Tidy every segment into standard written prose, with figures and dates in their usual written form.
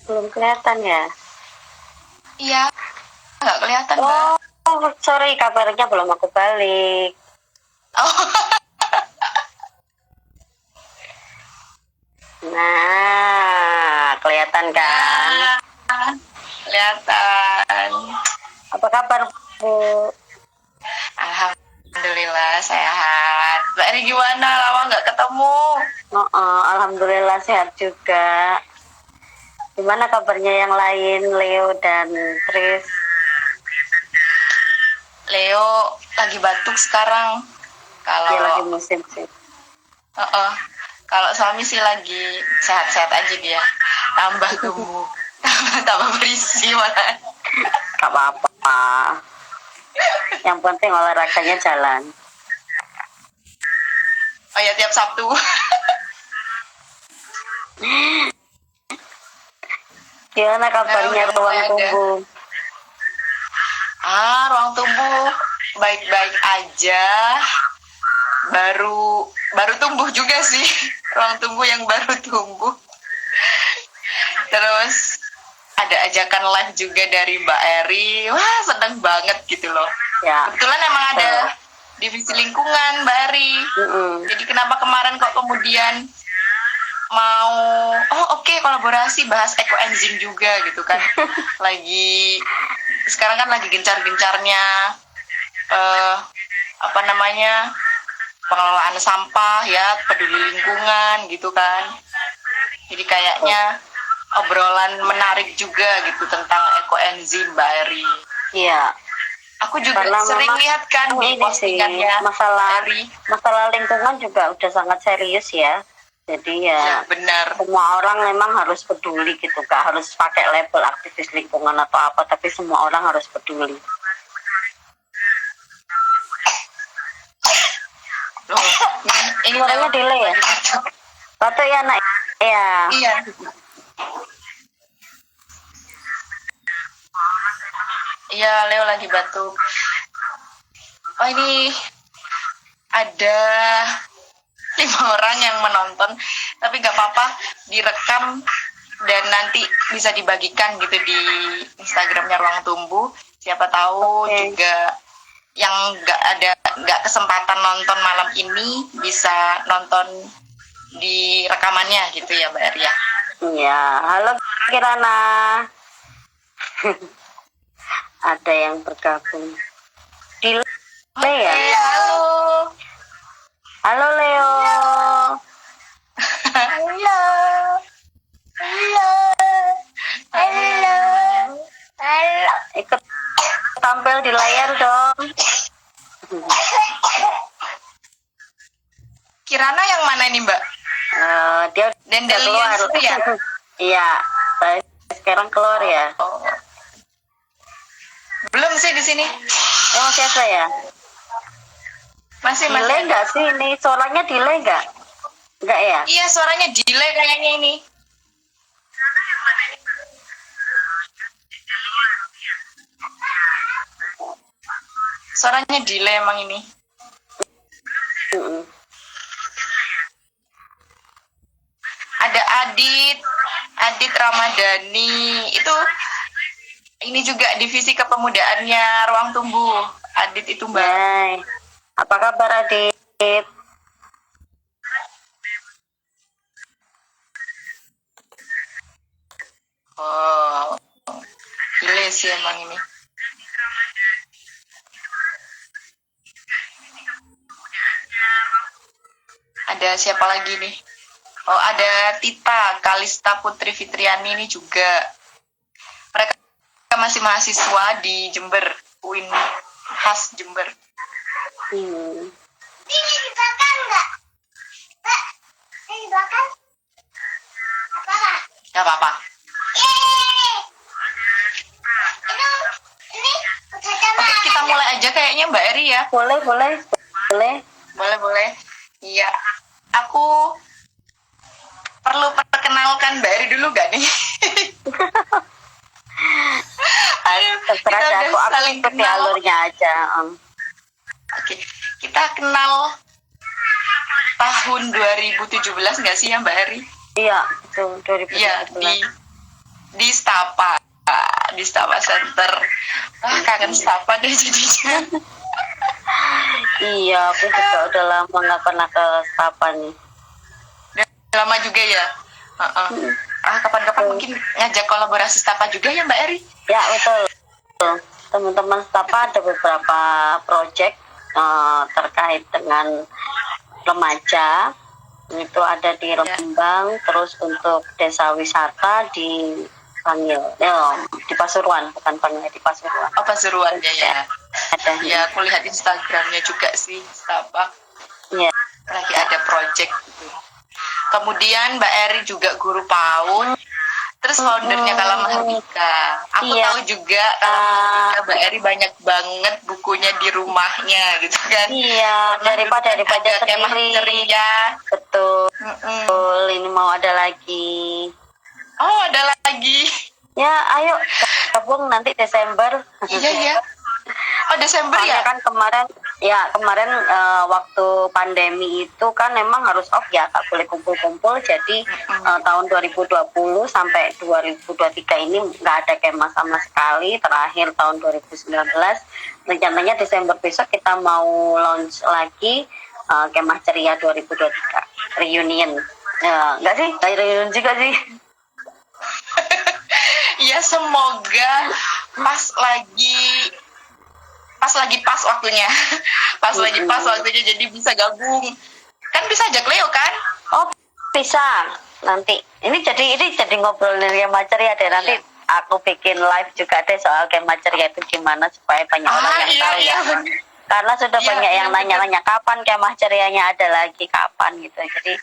Belum kelihatan ya? Iya, nggak kelihatan, Mbak. Oh, sorry, kabarnya belum aku balik. Oh, Nah, kelihatan kan? nah, kelihatan. Apa kabar, Bu? Alhamdulillah sehat. Mbak Eri gimana? Lama nggak ketemu. Alhamdulillah sehat juga. Gimana kabarnya yang lain, Leo dan Tris? Leo lagi batuk sekarang. Kalau Dia lagi musim sih. kalau suami sih lagi sehat-sehat aja dia. Tambah gemuk, tambah berisi malah. Gak apa-apa. Yang penting olahraganya jalan. Oh ya, tiap Sabtu. Gimana kabarnya udah ruang mulai ada. tunggu? Ruang tubuh baik-baik aja. Baru tumbuh juga sih. Ruang tubuh yang baru tumbuh. Terus ada ajakan live juga dari Mbak Eri. Wah, seneng banget gitu loh. Ya. Kebetulan emang ada divisi lingkungan, Mbak Eri. Jadi kenapa kemarin kok kemudian mau oke, kolaborasi bahas ekoenzim juga gitu kan. Sekarang kan lagi gencar-gencarnya pengelolaan sampah ya, peduli lingkungan gitu kan. Jadi kayaknya obrolan menarik juga gitu tentang ekoenzim, Mbak Eri. Iya. Aku juga Karena sering lihat kan di postingannya masalah lingkungan juga udah sangat serius ya. Jadi ya benar. Semua orang memang harus peduli gitu, gak harus pakai label aktivis lingkungan atau apa, tapi semua orang harus peduli. Loh, ini suaranya delay ya? Batuk ya, Nak? Ya. Iya. Iya, Leo lagi batuk. Oh, ini ada 5 orang yang menonton, tapi gak apa-apa, direkam dan nanti bisa dibagikan gitu di Instagramnya Ruang Tumbuh. Siapa tahu juga yang nggak kesempatan nonton malam ini bisa nonton di rekamannya gitu ya, Mbak Eri ya. Iya, halo Kirana. Ada yang bergabung. Delay ya? Halo. Halo Leo. Halo. Halo. Halo. Halo. Ikut tampil di layar dong. Kirana yang mana ini, Mbak? Dia udah keluar. Ya? Iya, sekarang keluar ya. Oh. Belum sih di sini. Oh, siapa ya? Masih delay nggak sih ini? Suaranya delay nggak? Nggak ya? Iya, suaranya delay kayaknya ini. Suaranya delay emang ini. Ada Adit Ramadhani. Itu ini juga divisi kepemudaannya Ruang Tumbuh. Adit itu, Mbak. Hai. Apa kabar Adit? Oh, gile sih emang ini. Ada siapa lagi nih? Oh, ada Tita Kalista Putri Fitriani ini juga. Mereka masih mahasiswa di Jember, UIN khas Jember. Ini di belakang nggak? Di belakang? Nggak apa-apa. Oke, kita mulai aja kayaknya, Mbak Eri ya. Boleh. Iya. Aku perlu perkenalkan Mbak Eri dulu gak nih? Ayo, terserah kita aku saling ikuti kenal. alurnya aja. Oke, kita kenal tahun 2017 nggak sih ya, Mbak Eri? Iya, betul, 2017. Iya, di Stapa Center. Kangen Stapa deh jadinya. Iya, aku juga udah lama nggak pernah ke Sapa nih. Lama juga ya. Kapan-kapan mungkin ngajak kolaborasi Stapa juga ya Mbak Eri. Ya betul. Teman-teman Sapa ada beberapa proyek terkait dengan remaja. Itu ada di Rembang, terus untuk desa wisata di Bangil, di Pasuruan, bukan Bangil, di Pasuruan. Oh Pasuruan ya. Ada. Ya aku lihat Instagramnya juga sih Stapa. Iya. Lagi ada project gitu. Kemudian Mbak Eri juga guru PAUD. Terus foundernya Kala Mahardika. Aku tahu juga Kala Mahardika Mbak Eri banyak banget bukunya di rumahnya gitu kan. Iya, daripada Kemah Ceria. Betul. Ini mau ada lagi. Oh, ada lagi. Ya, ayo gabung nanti Desember. Iya. Oh, Desember ya? Kan kemarin waktu pandemi itu kan memang harus off ya, tak boleh kumpul-kumpul. Jadi tahun 2020 sampai 2023 ini nggak ada kemah sama sekali. Terakhir tahun 2019. Rencananya Desember besok kita mau launch lagi Kemah Ceria 2023 reunion. Nggak sih? Kayak reunion juga sih. Ya semoga pas waktunya. Lagi pas waktunya jadi bisa gabung. Kan bisa ajak Leo kan? Oh, bisa. Nanti ini jadi ngobrolin Kemah Ceria deh. Nanti aku bikin live juga deh soal Kemah Ceria itu gimana supaya banyak orang yang tahu ya. Karena sudah banyak yang nanya-nanya kapan Kemah Cerianya ada lagi, kapan gitu. Jadi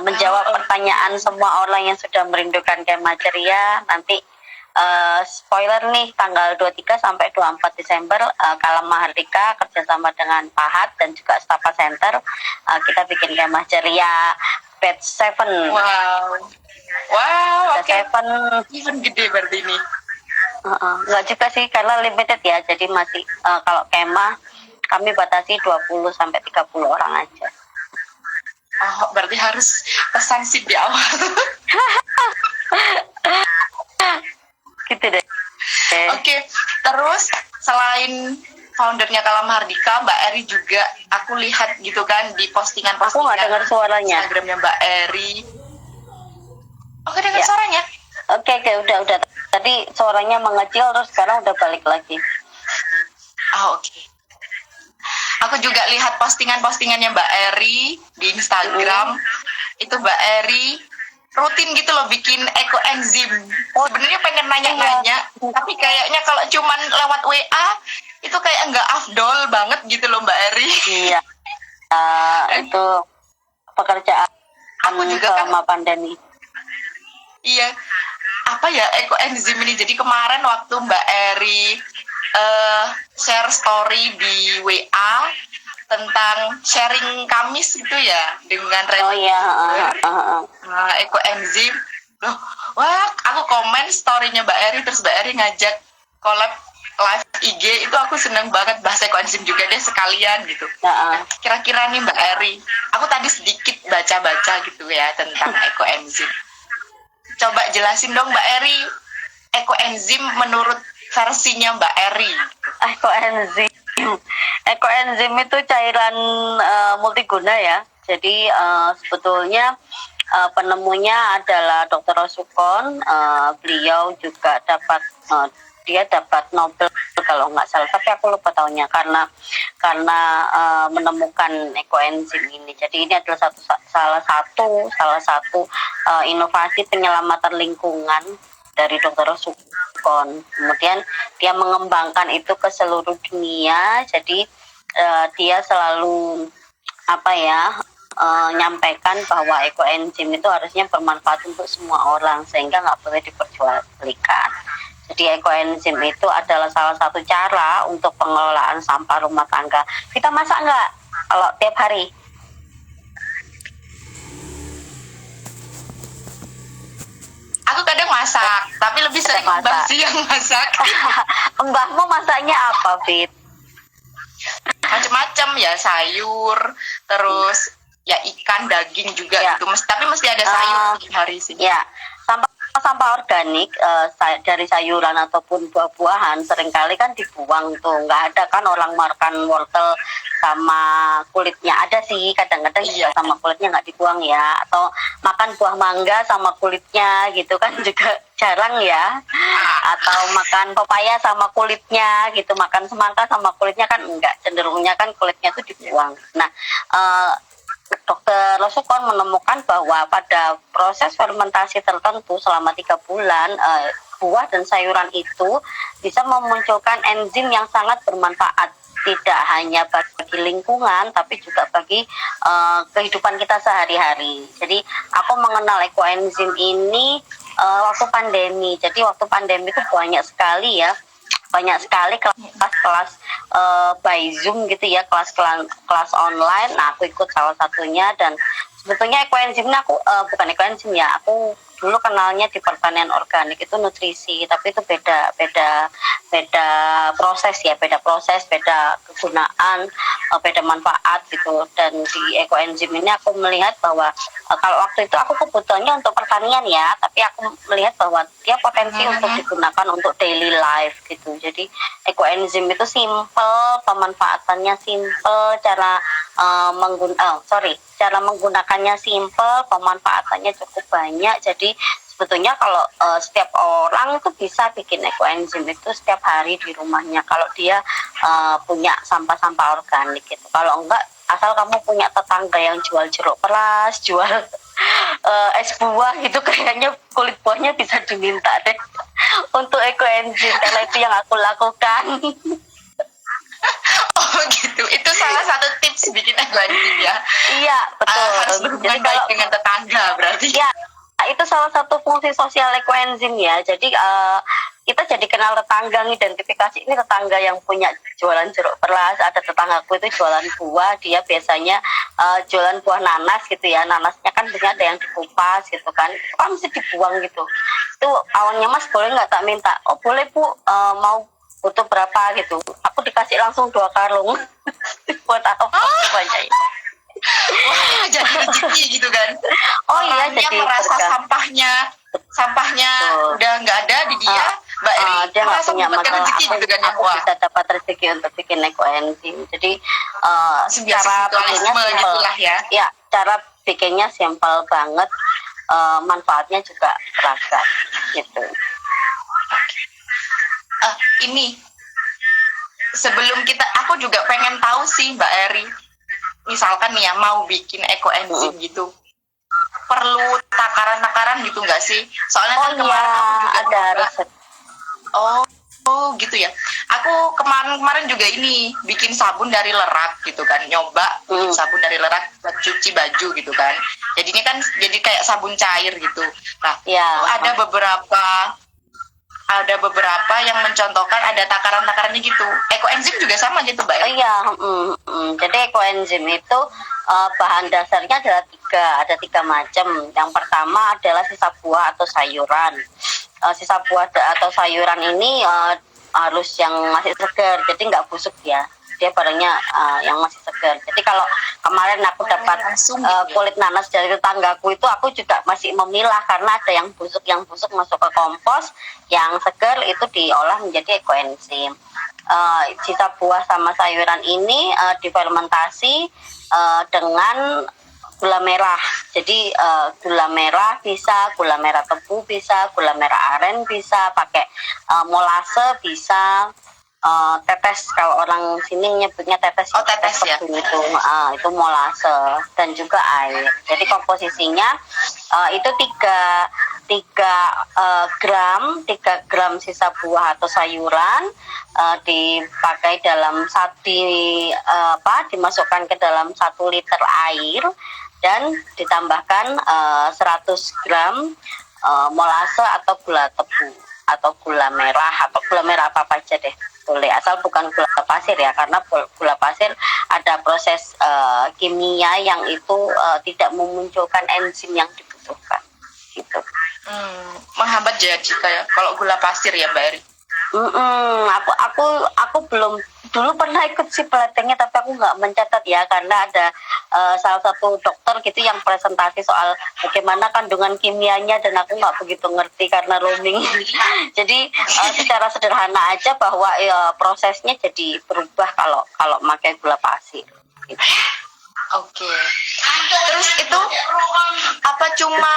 menjawab pertanyaan semua orang yang sudah merindukan Kemah Ceria. Nanti spoiler nih, tanggal 23 sampai 24 Desember Kala Mahardika kerjasama dengan PAHAD dan juga Stapa Center kita bikin Kemah Ceria batch 7. Wow, oke. Even gede berarti ini. Enggak juga sih, karena limited ya. Jadi masih kalau kemah kami batasi 20 sampai 30 orang aja. Oh, berarti harus pesan sip di awal. Gitu deh. Oke. Terus selain foundernya Kala Mahardika, Mbak Eri juga aku lihat gitu kan di postingan-postingan. Aku nggak dengar suaranya. Instagramnya Mbak Eri. Oke, dengar suaranya. Oke, udah. Tadi suaranya mengecil terus sekarang udah balik lagi. Oke. Aku juga lihat postingan-postingannya Mbak Eri di Instagram. Itu Mbak Eri rutin gitu loh bikin ekoenzim. Sebenarnya pengen nanya-nanya, tapi kayaknya kalau cuman lewat WA itu kayak nggak afdol banget gitu loh Mbak Eri. Iya. Itu pekerjaan aku juga selama pandemi. Iya. Apa ya ekoenzim ini? Jadi kemarin waktu Mbak Eri share story di WA tentang sharing Kamis itu ya dengan ekoenzim. Wah, aku komen story-nya Mbak Eri, terus Mbak Eri ngajak collab live IG, itu aku seneng banget bahas ekoenzim juga deh sekalian gitu. Nah, kira-kira nih Mbak Eri, aku tadi sedikit baca-baca gitu ya tentang ekoenzim. Coba jelasin dong Mbak Eri, ekoenzim menurut versinya Mbak Eri. Ekoenzim itu cairan multiguna ya. Jadi sebetulnya penemunya adalah Dr. Rosukon. Beliau juga dapat Nobel kalau nggak salah, tapi aku lupa tahunnya karena menemukan ekoenzim ini. Jadi ini adalah salah satu inovasi penyelamatan lingkungan dari Dr. Rosukon. Kemudian dia mengembangkan itu ke seluruh dunia. Jadi dia selalu nyampaikan bahwa ekoenzim itu harusnya bermanfaat untuk semua orang sehingga nggak boleh diperjualbelikan. Jadi ekoenzim itu adalah salah satu cara untuk pengelolaan sampah rumah tangga. Kita masak nggak kalau tiap hari? Aku kadang masak, tapi lebih sering Mbah sih yang masak. Mbahmu masaknya apa, Fit? Macam-macam ya, sayur, terus ya ikan, daging juga gitu. Tapi mesti ada sayur tiap hari sih. Ya, sampah sampah-sampah organik dari sayuran ataupun buah-buahan seringkali kan dibuang tuh, nggak ada kan orang makan wortel sama kulitnya. Ada sih kadang-kadang Iya. sama kulitnya nggak dibuang ya, atau makan buah mangga sama kulitnya gitu kan juga jarang ya, atau makan pepaya sama kulitnya gitu, makan semangka sama kulitnya kan enggak, cenderungnya kan kulitnya itu dibuang. Nah, Dokter Rosukon menemukan bahwa pada proses fermentasi tertentu selama 3 bulan, buah dan sayuran itu bisa memunculkan enzim yang sangat bermanfaat, tidak hanya bagi lingkungan tapi juga bagi kehidupan kita sehari-hari. Jadi aku mengenal ekoenzim ini waktu pandemi. Jadi waktu pandemi itu banyak sekali kelas-kelas by Zoom gitu ya, kelas online. Nah, aku ikut salah satunya, dan sebetulnya ekoenzimnya aku bukan ekoenzim ya, aku dulu kenalnya di pertanian organik itu nutrisi, tapi itu beda proses ya, beda kegunaan, beda manfaat gitu. Dan di ekoenzim ini aku melihat bahwa kalau waktu itu aku kebutuhannya untuk pertanian ya, tapi aku melihat bahwa dia potensi untuk digunakan untuk daily life gitu. Jadi ekoenzim itu simple, pemanfaatannya simple, cara menggunakannya simple, pemanfaatannya cukup banyak. Jadi sebetulnya kalau setiap orang itu bisa bikin ekoenzim itu setiap hari di rumahnya kalau dia punya sampah-sampah organik gitu. Kalau enggak, asal kamu punya tetangga yang jual jeruk peras, jual es buah gitu, kayaknya kulit buahnya bisa diminta deh untuk ekoenzim, karena itu yang aku lakukan. Oh gitu, itu salah satu tips bikin ekoenzim ya. Iya, betul. Harus berhubungan baik dengan tetangga berarti. Ya, itu salah satu fungsi sosial ekoenzim ya. Jadi kita jadi kenal tetangga, identifikasi ini tetangga yang punya jualan jeruk peras, ada tetanggaku itu jualan buah, dia biasanya jualan buah nanas gitu ya. Nanasnya kan biasanya ada yang dikupas gitu kan, mesti dibuang gitu. Itu awalnya, Mas boleh nggak tak minta? Oh boleh Bu, mau butuh berapa gitu. Aku dikasih langsung 2 karung. Buat apa banyak. Wah, jadi rezeki gitu kan. Oh iya, Orangnya jadi merasa berkah. sampahnya udah nggak ada di dia, Mbak Eri dia nggak merasa punya mendapatkan masalah, rezeki gitu kan ya. aku Wah, bisa dapat rezeki untuk bikin ekoenzim. Jadi sebiasa cara bikinnya spiritualisme simple gitulah ya. ya, cara bikinnya simple banget, manfaatnya juga beragam gitu. Ini sebelum aku juga pengen tahu sih Mbak Eri, misalkan nih ya mau bikin ekoenzim gitu, perlu takaran-takaran gitu nggak sih? Soalnya kan kemarin aku juga ada resep. Oh gitu ya. Aku kemarin juga ini bikin sabun dari lerak gitu kan, nyoba bikin sabun dari lerak buat cuci baju gitu kan. Jadinya kan jadi kayak sabun cair gitu. Nah, ada beberapa yang mencontohkan ada takaran-takarannya gitu. Ekoenzim juga sama gitu, Mbak. Iya, jadi ekoenzim itu bahan dasarnya adalah ada tiga macam. Yang pertama adalah sisa buah atau sayuran. Sisa buah atau sayuran ini harus yang masih segar, jadi nggak busuk ya. Dia barangnya yang masih segar. Jadi kalau kemarin aku dapat kulit nanas dari tetanggaku itu, aku juga masih memilah karena ada yang busuk masuk ke kompos, yang segar itu diolah menjadi ekoenzim. Sisa buah sama sayuran ini difermentasi dengan gula merah. Jadi gula merah bisa, gula merah tebu bisa, gula merah aren bisa, pakai molase bisa, tetes, kalau orang sini nyebutnya tetes. Tetes ya. Itu molase dan juga air. Jadi komposisinya itu 3 gram sisa buah atau sayuran dipakai dimasukkan ke dalam 1 liter air dan ditambahkan 100 gram molase atau gula tebu atau gula merah apa aja deh, boleh, asal bukan gula pasir ya, karena gula pasir ada proses kimia yang itu tidak memunculkan enzim yang dibutuhkan gitu. Menghambat ya jika ya kalau gula pasir ya, Mbak Eri. Aku belum, dulu pernah ikut si pelatihannya tapi aku nggak mencatat ya, karena ada salah satu dokter gitu yang presentasi soal bagaimana kandungan kimianya, dan aku nggak begitu ngerti karena roaming. Jadi secara sederhana aja bahwa prosesnya jadi berubah kalau pakai gula pasir. Gitu. Oke. Terus itu apa cuma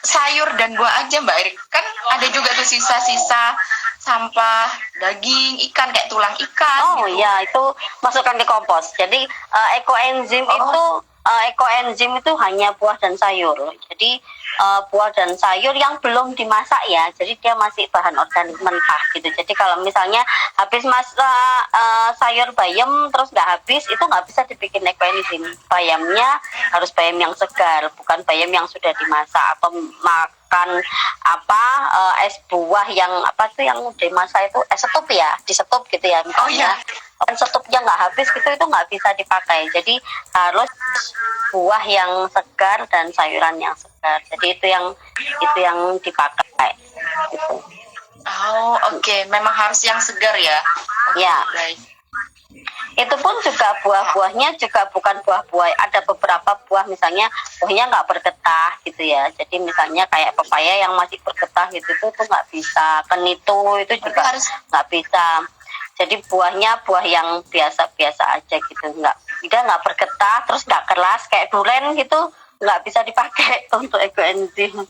sayur dan buah aja Mbak Erik? Kan ada juga tuh sisa-sisa sampah daging, ikan kayak tulang ikan. Oh gitu. iya, itu masukkan ke kompos. Jadi ekoenzim itu hanya buah dan sayur. Jadi buah dan sayur yang belum dimasak ya. Jadi dia masih bahan organik mentah gitu. Jadi kalau misalnya habis masak sayur bayam terus nggak habis, itu nggak bisa dibikin ekoenzim. Bayamnya harus bayam yang segar, bukan bayam yang sudah dimasak. Atau makan es buah yang yang dimasak itu setup ya, disetup gitu ya misalnya. Oh iya. Kan setupnya nggak habis gitu, itu nggak bisa dipakai. Jadi harus buah yang segar dan sayuran yang segar. Jadi itu yang dipakai gitu. Oh oke. Memang harus yang segar ya. Oke, Ya. baik. Itu pun juga buah-buahnya juga bukan buah-buah. Ada beberapa buah misalnya buahnya nggak bergetah gitu ya. Jadi misalnya kayak pepaya yang masih bergetah gitu itu nggak bisa. Kenito itu juga nggak bisa. Jadi buahnya buah yang biasa-biasa aja gitu, dia nggak bergetah, terus nggak keras kayak durian gitu, nggak bisa dipakai untuk ekoenzim.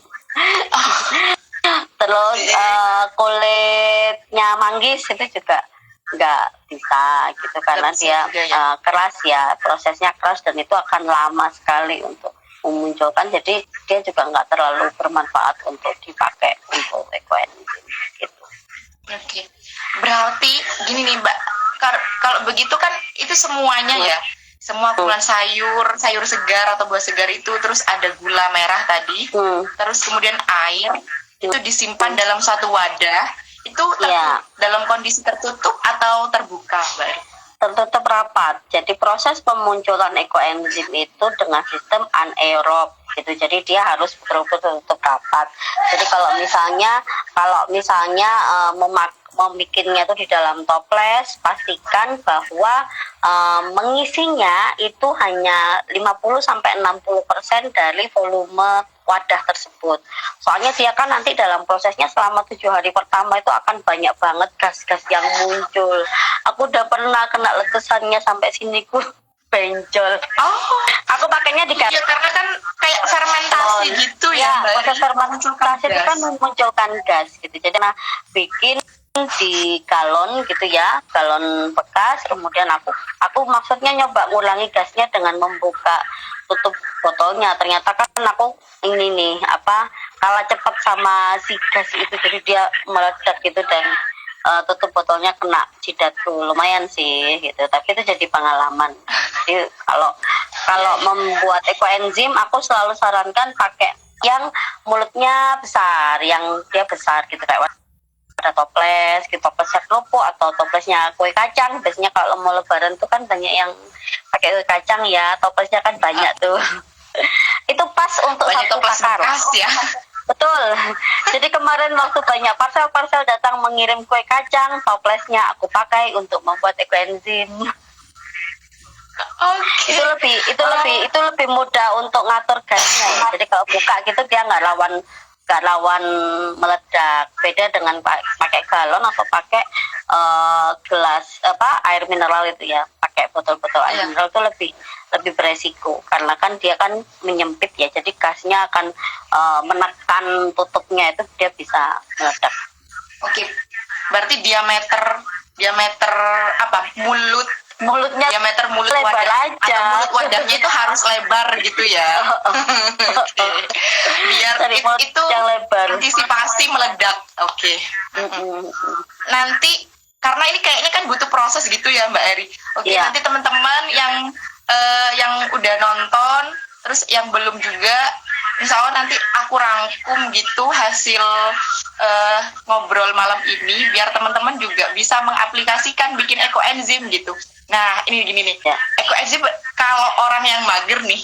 Terus kulitnya manggis itu juga nggak bisa gitu karena dia keras ya, prosesnya keras dan itu akan lama sekali untuk memunculkan. Jadi dia juga nggak terlalu bermanfaat untuk dipakai untuk ekoenzim gitu. Oke. Berarti gini nih Mbak, kalau begitu kan itu semuanya ya, semua kumpulan sayur segar atau buah segar itu, terus ada gula merah tadi, terus kemudian air, itu disimpan dalam satu wadah, itu dalam kondisi tertutup atau terbuka Mbak? Tertutup rapat. Jadi proses pemunculan ekoenzim itu dengan sistem anaerob gitu. Jadi dia harus betul-betul tertutup rapat. Jadi kalau misalnya membikinnya itu di dalam toples, pastikan bahwa mengisinya itu hanya 50-60% dari volume wadah tersebut. Soalnya dia kan nanti dalam prosesnya selama 7 hari pertama itu akan banyak banget gas-gas yang muncul. Aku udah pernah kena letusannya sampai sini benjol. Oh, aku pakainya di iya, karena kan kayak fermentasi gitu ya, Mbak. Proses fermentasi itu kan memunculkan gas gitu. Jadi bikin di galon gitu ya, galon bekas. Kemudian aku maksudnya nyoba ngulangi gasnya dengan membuka tutup botolnya. Ternyata kan aku ini nih kalah cepat sama si gas itu, jadi dia meledak gitu dan tutup botolnya kena jidatku. Lumayan sih gitu, tapi itu jadi pengalaman. Jadi kalau membuat ekoenzim aku selalu sarankan pakai yang mulutnya besar, yang dia besar gitu, kayak ada toples gitu, toplesnya kerupuk atau toplesnya kue kacang. Biasanya kalau mau lebaran tuh kan banyak yang pakai kue kacang ya, toplesnya kan banyak tuh. Itu pas untuk banyak satu kakak ya. Betul. Jadi kemarin waktu banyak parsel datang mengirim kue kacang, toplesnya aku pakai untuk membuat ekoenzim. Okay. Itu lebih mudah untuk ngatur gasnya. Jadi kalau buka gitu dia nggak lawan meledak. Beda dengan pakai galon atau pakai gelas air mineral itu ya. Pakai botol-botol air mineral itu lebih beresiko karena kan dia kan menyempit ya. Jadi gasnya akan menekan tutupnya, itu dia bisa meledak. Oke. Berarti diameter mulutnya, diameter mulut lebar wadah aja. Atau mulut wadahnya itu harus lebar gitu ya. Okay. Biar itu yang lebar. Antisipasi meledak. Oke. Nanti karena ini kayaknya kan butuh proses gitu ya Mbak Eri. Oke, nanti teman-teman yang udah nonton terus yang belum juga, insya Allah nanti aku rangkum gitu hasil ngobrol malam ini biar teman-teman juga bisa mengaplikasikan bikin ekoenzim gitu. Nah, ini gini nih, ekoenzim kalau orang yang mager nih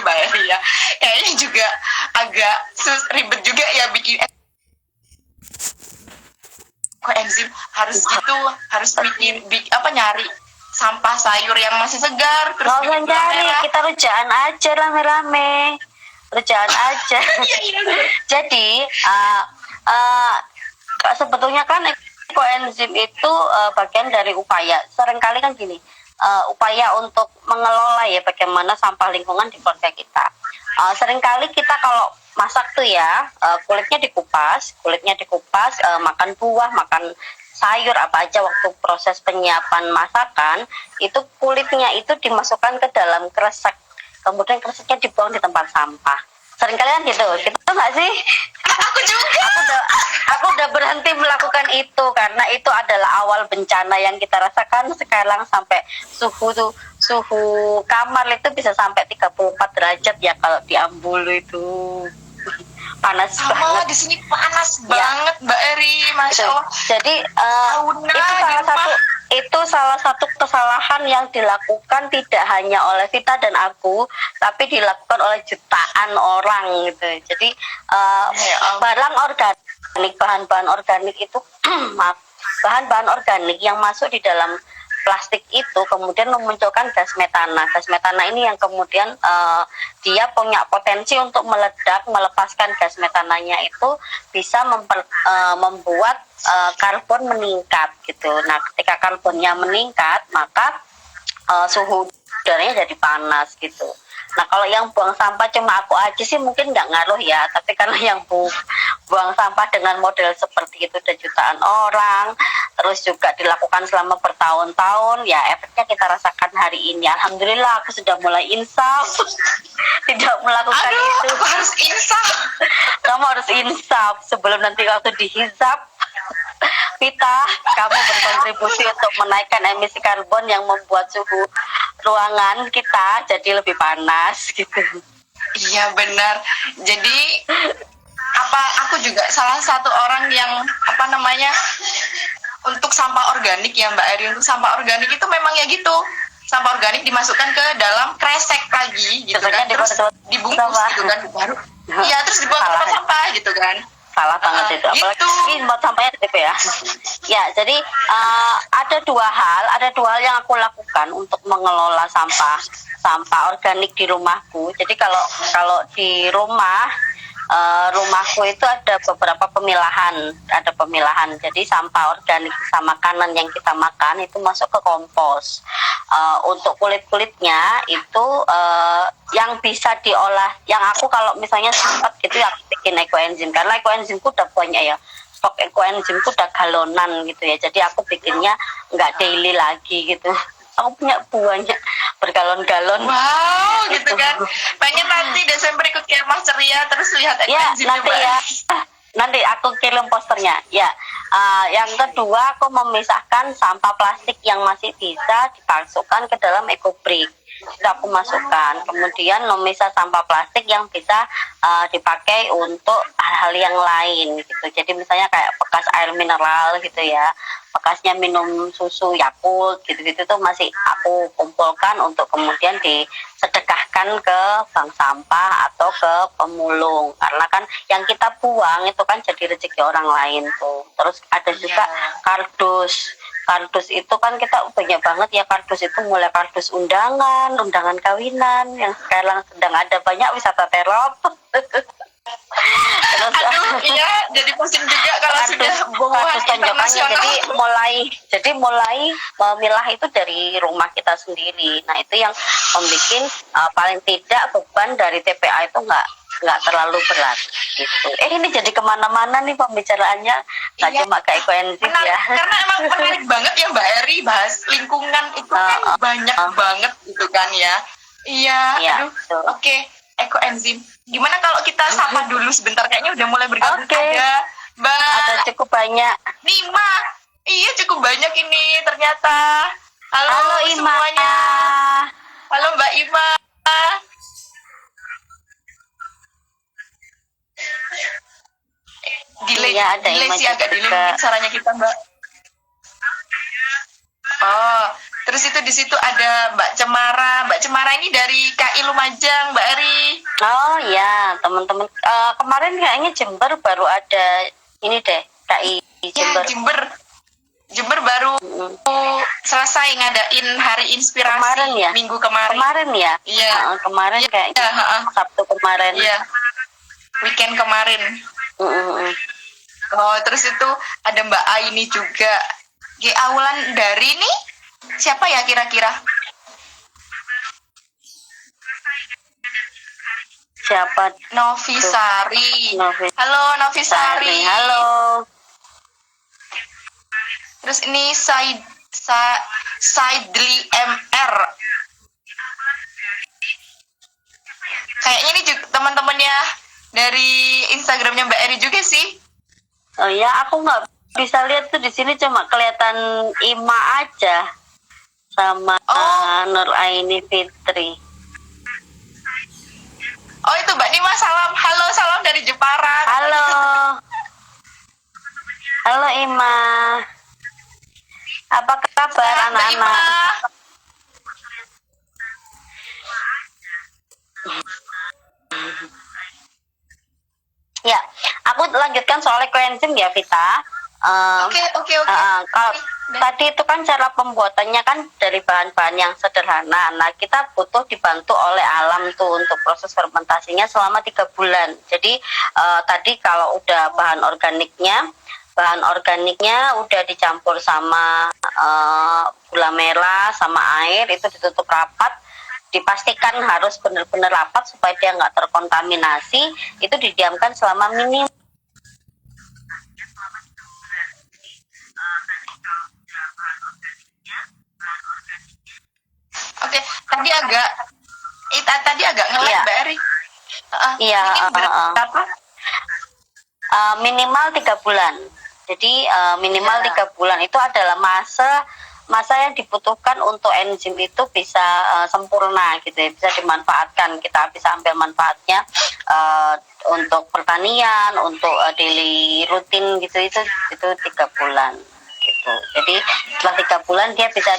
Mbak Eri ya, kayaknya juga agak ribet juga ya bikin ekoenzim, harus bikin nyari sampah sayur yang masih segar, terus Nggak usah bikin gula cari, merah. kita rujaan aja rame-rame. Rujaan aja. Jadi sebetulnya kan ekoenzim itu bagian dari upaya. Seringkali kan gini, upaya untuk mengelola ya bagaimana sampah lingkungan di keluarga kita. Seringkali kita kalau masak tuh ya, kulitnya dikupas, makan buah, makan sayur apa aja waktu proses penyiapan masakan, itu kulitnya itu dimasukkan ke dalam kresek, kemudian kreseknya dibuang di tempat sampah. Seringkali kan gitu nggak sih? Aku juga. Aku udah berhenti melakukan itu karena itu adalah awal bencana yang kita rasakan sekarang. Sampai suhu kamar itu bisa sampai 34 derajat ya kalau di Ambulu itu. Panas Sama banget. di sini panas Ya. banget Mbak Eri, Masya Allah. Jadi itu salah satu kesalahan yang dilakukan tidak hanya oleh Vita dan aku, tapi dilakukan oleh jutaan orang gitu. Jadi bahan-bahan organik itu maaf, bahan-bahan organik yang masuk di dalam plastik itu kemudian memunculkan gas metana. Gas metana ini yang kemudian dia punya potensi untuk meledak, melepaskan gas metananya itu bisa membuat karbon meningkat gitu. Nah, ketika karbonnya meningkat, maka suhu udaranya jadi panas gitu. Nah, kalau yang buang sampah cuma aku aja sih mungkin nggak ngaruh ya, tapi karena yang buang sampah dengan model seperti itu ada jutaan orang, terus juga dilakukan selama bertahun-tahun, ya efeknya kita rasakan hari ini. Alhamdulillah aku sudah mulai insaf, tidak melakukan itu. Aku harus insaf. Kamu harus insaf sebelum nanti waktu dihisap. Vita, kamu berkontribusi untuk menaikkan emisi karbon yang membuat suhu ruangan kita jadi lebih panas gitu. Iya benar. Jadi aku juga salah satu orang yang untuk sampah organik ya Mbak Eri, untuk sampah organik itu memang ya gitu. Sampah organik dimasukkan ke dalam kresek lagi gitu kan, terus dibungkus gitu kan, baru iya terus dibuang ke tempat sampah gitu kan. Salah banget itu, apalagi buat sampahnya gitu ya. Ya, jadi ada dua hal yang aku lakukan untuk mengelola sampah organik di rumahku. Jadi kalau di rumahku itu ada beberapa pemilahan. Jadi sampah organik sama makanan yang kita makan itu masuk ke kompos. Untuk kulit-kulitnya itu yang bisa diolah, yang aku kalau misalnya sempat gitu ya aku bikin ekoenzim, karena ekoenzimku udah banyak ya, stok ekoenzimku udah galonan gitu ya, jadi aku bikinnya nggak daily lagi gitu. Aku punya banyak bergalon-galon. Wow, gitu kan. Pengen nanti Desember ikut kemah ceria terus lihat ekoenzim ya, nanti aku kirim posternya ya. Yang kedua, aku memisahkan sampah plastik yang masih bisa dimasukkan ke dalam ekobrik. Sudah aku masukkan. Kemudian memisah sampah plastik yang bisa dipakai untuk hal-hal yang lain gitu. Jadi misalnya kayak bekas air mineral gitu ya, bekasnya minum susu Yakult gitu-gitu tuh masih aku kumpulkan untuk kemudian disedekahkan ke bank sampah atau ke pemulung, karena kan yang kita buang itu kan jadi rezeki orang lain tuh. Terus ada juga kardus itu kan kita banyak banget ya, kardus itu mulai kardus undangan kawinan yang sekarang sedang ada banyak wisata terop. Terus, iya, jadi pusing juga kalau sudah hubungan internasional. Jadi mulai memilah itu dari rumah kita sendiri. Nah, itu yang membuat paling tidak beban dari TPA itu nggak terlalu berat gitu. Ini jadi kemana-mana nih pembicaraannya, nggak cuma ke ekoenzim ya. Karena emang menarik banget ya Mbak Eri, bahas lingkungan itu kan banyak banget gitu kan ya. Iya. Oke, ekoenzim. Gimana kalau kita sapa dulu sebentar, kayaknya udah mulai bergabung. Ada Mbak. Ada cukup banyak. Nima. Iya, cukup banyak ini ternyata. Halo Ima. Semuanya. Halo Mbak Ima. Delay sih agak delay caranya kita Mbak. Oh, terus itu di situ ada Mbak Cemara. Mbak Cemara ini dari KI Lumajang, Mbak Eri. Oh ya, teman-teman. Kemarin kayaknya Jember baru ada ini deh, KI Jember. Ya, Jember. Jember baru selesai ngadain hari inspirasi Kemarin ya? minggu kemarin. Kemarin ya? Iya. Kemarin Iya, kayaknya Sabtu kemarin. Iya. Weekend kemarin. Oh, terus itu ada Mbak Aini juga. Aulan dari nih siapa ya kira-kira? Siapa? Novisari. Halo Novisari. Halo. Terus ini Saidli MR. Kayaknya ini juga teman-temannya dari Instagramnya Mbak Eri juga sih. Oh ya, aku nggak bisa lihat tuh di sini, cuma kelihatan Ima aja sama Nur Aini Fitri. Oh itu Mbak Nima, salam. Halo, salam dari Jepara. Halo. Halo Ima. Apa kabar anak-anak? Ya, aku lanjutkan soal koenzim ya, Vita. Oke. Kalau tadi itu kan cara pembuatannya kan dari bahan-bahan yang sederhana. Nah, kita butuh dibantu oleh alam tuh untuk proses fermentasinya selama 3 bulan. Jadi tadi kalau udah bahan organiknya udah dicampur sama gula merah sama air, itu ditutup rapat, dipastikan harus benar-benar rapat supaya dia nggak terkontaminasi. Itu didiamkan selama minimal Oke, tadi agak ngelag Iya. Mbak Eri. Iya, Ini berapa? minimal 3 bulan. Jadi minimal 3 bulan itu adalah masa yang dibutuhkan untuk enzim itu bisa sempurna gitu ya, bisa dimanfaatkan, kita bisa ambil manfaatnya untuk pertanian, untuk daily rutin gitu, itu 3 bulan gitu. Jadi setelah 3 bulan dia bisa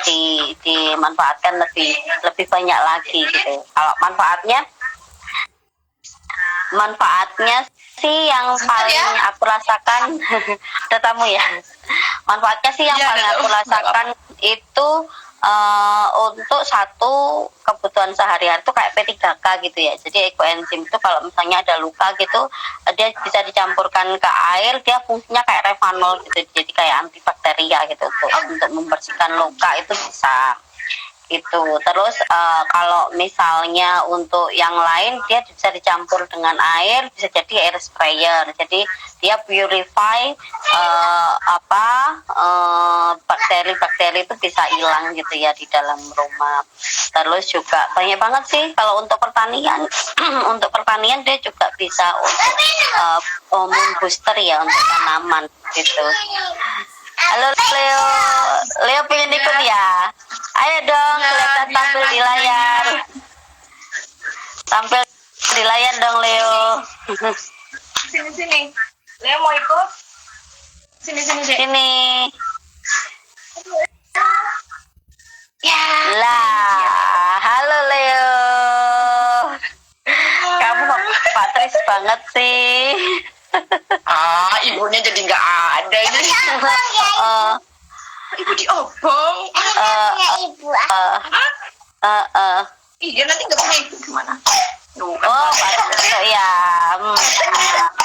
dimanfaatkan lebih banyak lagi gitu. Kalau manfaatnya sih yang paling aku rasakan ada tamu ya. Manfaatnya sih yang paling aku rasakan itu untuk satu kebutuhan sehari-hari itu kayak P3K gitu ya. Jadi ekoenzim itu kalau misalnya ada luka gitu, dia bisa dicampurkan ke air, dia fungsinya kayak Revanol gitu. Jadi kayak antibakteria gitu untuk membersihkan luka, itu bisa. Itu terus kalau misalnya untuk yang lain dia bisa dicampur dengan air, bisa jadi air sprayer, jadi dia purify bakteri-bakteri itu bisa hilang gitu ya di dalam rumah. Terus juga banyak banget sih kalau untuk pertanian untuk pertanian dia juga bisa untuk hormone booster ya untuk tanaman gitu. Halo Leo pengen ikut ya? Ayo dong, kelihatan tampil di layar. Tampil di layar dong Leo. Sini. Leo mau ikut? Sini. Sini. Ya. Lah, halo Leo. Kamu patris banget sih. Ibunya jadi nggak ada ini. Ibu diobong. Ibu. Iya, nanti nggak punya ibu gimana? Patris ya.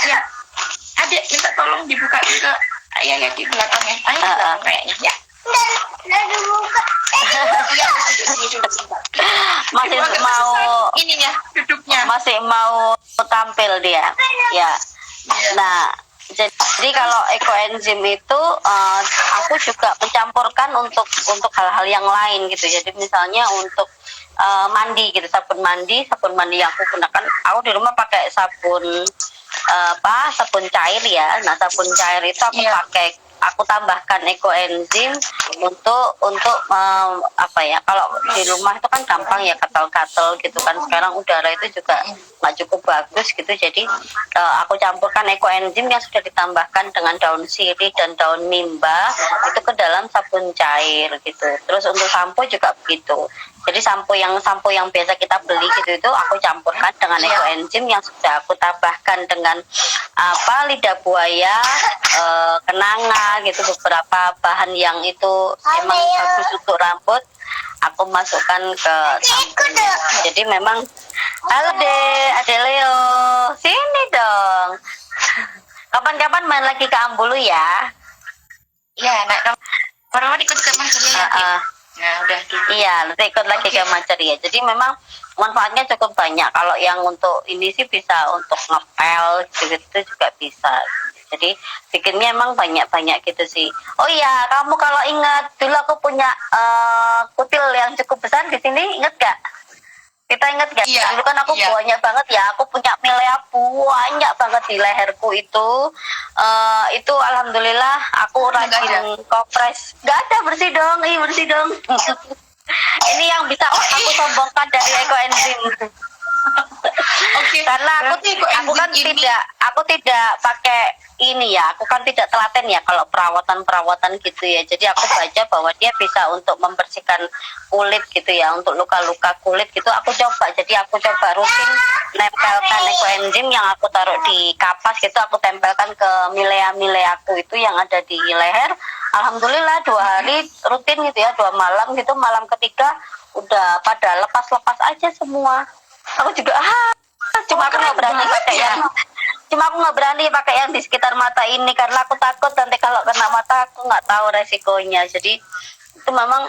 Ya. Adik minta tolong dibuka juga. Ya di belakangnya. Ayo di belakang kayaknya ya. Masih mau ininya duduknya. Masih mau tampil dia. Ya. Nah, jadi kalau ekoenzim itu aku juga mencampurkan untuk hal-hal yang lain gitu. Jadi misalnya untuk mandi gitu, sabun mandi yang aku gunakan, aku di rumah pakai sabun sabun cair ya. Nah, sabun cair itu aku tambahkan ekoenzim untuk kalau di rumah itu kan gampang ya gatal-gatal gitu kan, sekarang udara itu juga nggak cukup bagus gitu. Jadi aku campurkan ekoenzim yang sudah ditambahkan dengan daun sirih dan daun mimba itu ke dalam sabun cair gitu. Terus untuk sampo juga begitu. Jadi sampo yang biasa kita beli gitu itu aku campurkan dengan ekoenzim yang sudah aku tambahkan dengan lidah buaya, kenanga gitu, beberapa bahan yang itu emang bagus untuk rambut. Aku masukkan ke samponya. Jadi memang, halo Ade Leo, sini dong. Kapan-kapan main lagi ke Ambulu ya? Iya, Farma ikut ke Manceria lagi. Nah, udah gitu. Iya, nanti ikut lagi ke Manceria. Jadi memang manfaatnya cukup banyak. Kalau yang untuk ini sih bisa untuk ngepel gitu juga bisa. Jadi bikinnya emang banyak-banyak gitu sih. Oh iya, kamu kalau ingat dulu aku punya kutil yang cukup besar di sini, ingat gak? Kita ingat gak? Iya, Dulu kan aku banyak banget ya. Aku punya milea banyak banget di leherku itu. Itu alhamdulillah aku rajin kompres. Gak ada, bersih dong, bersih dong. Ini yang bisa aku sombongkan dari ekoenzim. Karena aku kan tidak pakai ini ya, aku kan tidak telaten ya kalau perawatan gitu ya. Jadi aku baca bahwa dia bisa untuk membersihkan kulit gitu ya, untuk luka-luka kulit gitu. Aku coba, jadi aku coba rutin nempelkan ekoenzim yang aku taruh di kapas gitu, aku tempelkan ke milea-mileaku itu yang ada di leher. Alhamdulillah 2 hari rutin gitu ya, 2 malam gitu, malam ketiga udah pada lepas-lepas aja semua. Aku juga cuma aku nggak berani pakai yang di sekitar mata ini karena aku takut nanti kalau kena mata aku nggak tahu resikonya. Jadi itu memang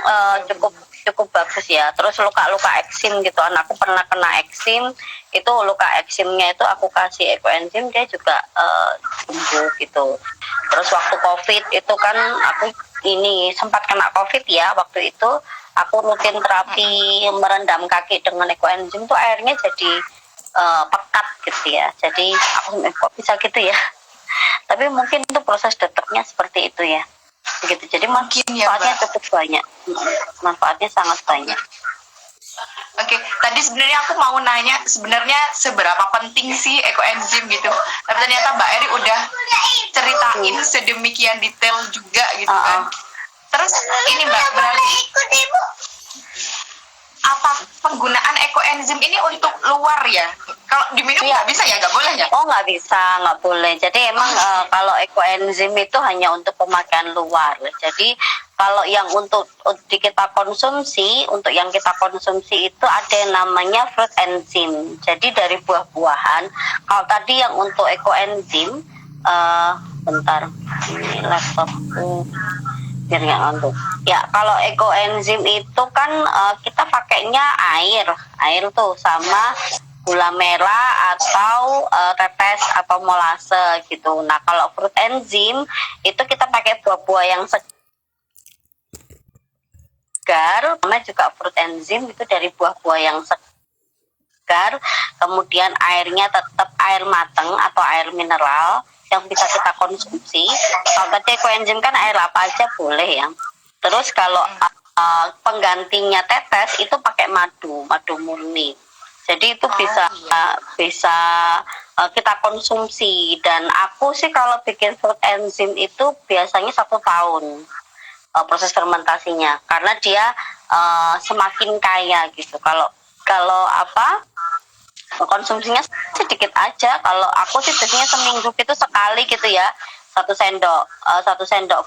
cukup bagus ya. Terus luka-luka eksim gitu, anakku pernah kena eksim, itu luka eksimnya itu aku kasih ekoenzim, dia juga sembuh gitu. Terus waktu COVID itu kan aku ini sempat kena COVID ya, waktu itu aku rutin terapi merendam kaki dengan ekoenzim tuh airnya jadi pekat gitu ya. Jadi aku kok bisa gitu ya. Tapi mungkin itu proses deteknya seperti itu ya. Begitu. Jadi manfaatnya cukup banyak. Manfaatnya sangat banyak. Oke, tadi sebenarnya aku mau nanya sebenarnya seberapa penting sih ekoenzim gitu. Tapi ternyata Mbak Eri udah ceritain sedemikian detail juga gitu kan. Terus ini Mbak, berarti apa penggunaan ekoenzim ini untuk luar ya? Kalau diminum nggak bisa ya, nggak boleh ya? Oh nggak bisa, nggak boleh. Jadi emang kalau ekoenzim itu hanya untuk pemakaian luar. Jadi kalau yang untuk kita konsumsi, itu ada yang namanya fruit enzim. Jadi dari buah-buahan. Kalau tadi yang untuk ekoenzim, bentar, ini laptopku. Ya, kalau ekoenzim itu kan kita pakainya air tuh sama gula merah atau tetes atau molase gitu. Nah, kalau fruit enzim itu kita pakai buah-buah yang segar, namanya juga fruit enzim itu dari buah-buah yang segar, kemudian airnya tetap air mateng atau air mineral yang bisa kita konsumsi. Kalau tadi ekoenzim kan air apa aja boleh ya. Terus kalau penggantinya tetes itu pakai madu murni. Jadi itu bisa kita konsumsi. Dan aku sih kalau bikin fruit enzim itu biasanya 1 tahun proses fermentasinya, karena dia semakin kaya gitu. Kalau konsumsinya sedikit aja. Kalau aku sih biasanya seminggu itu sekali gitu ya, 1 sendok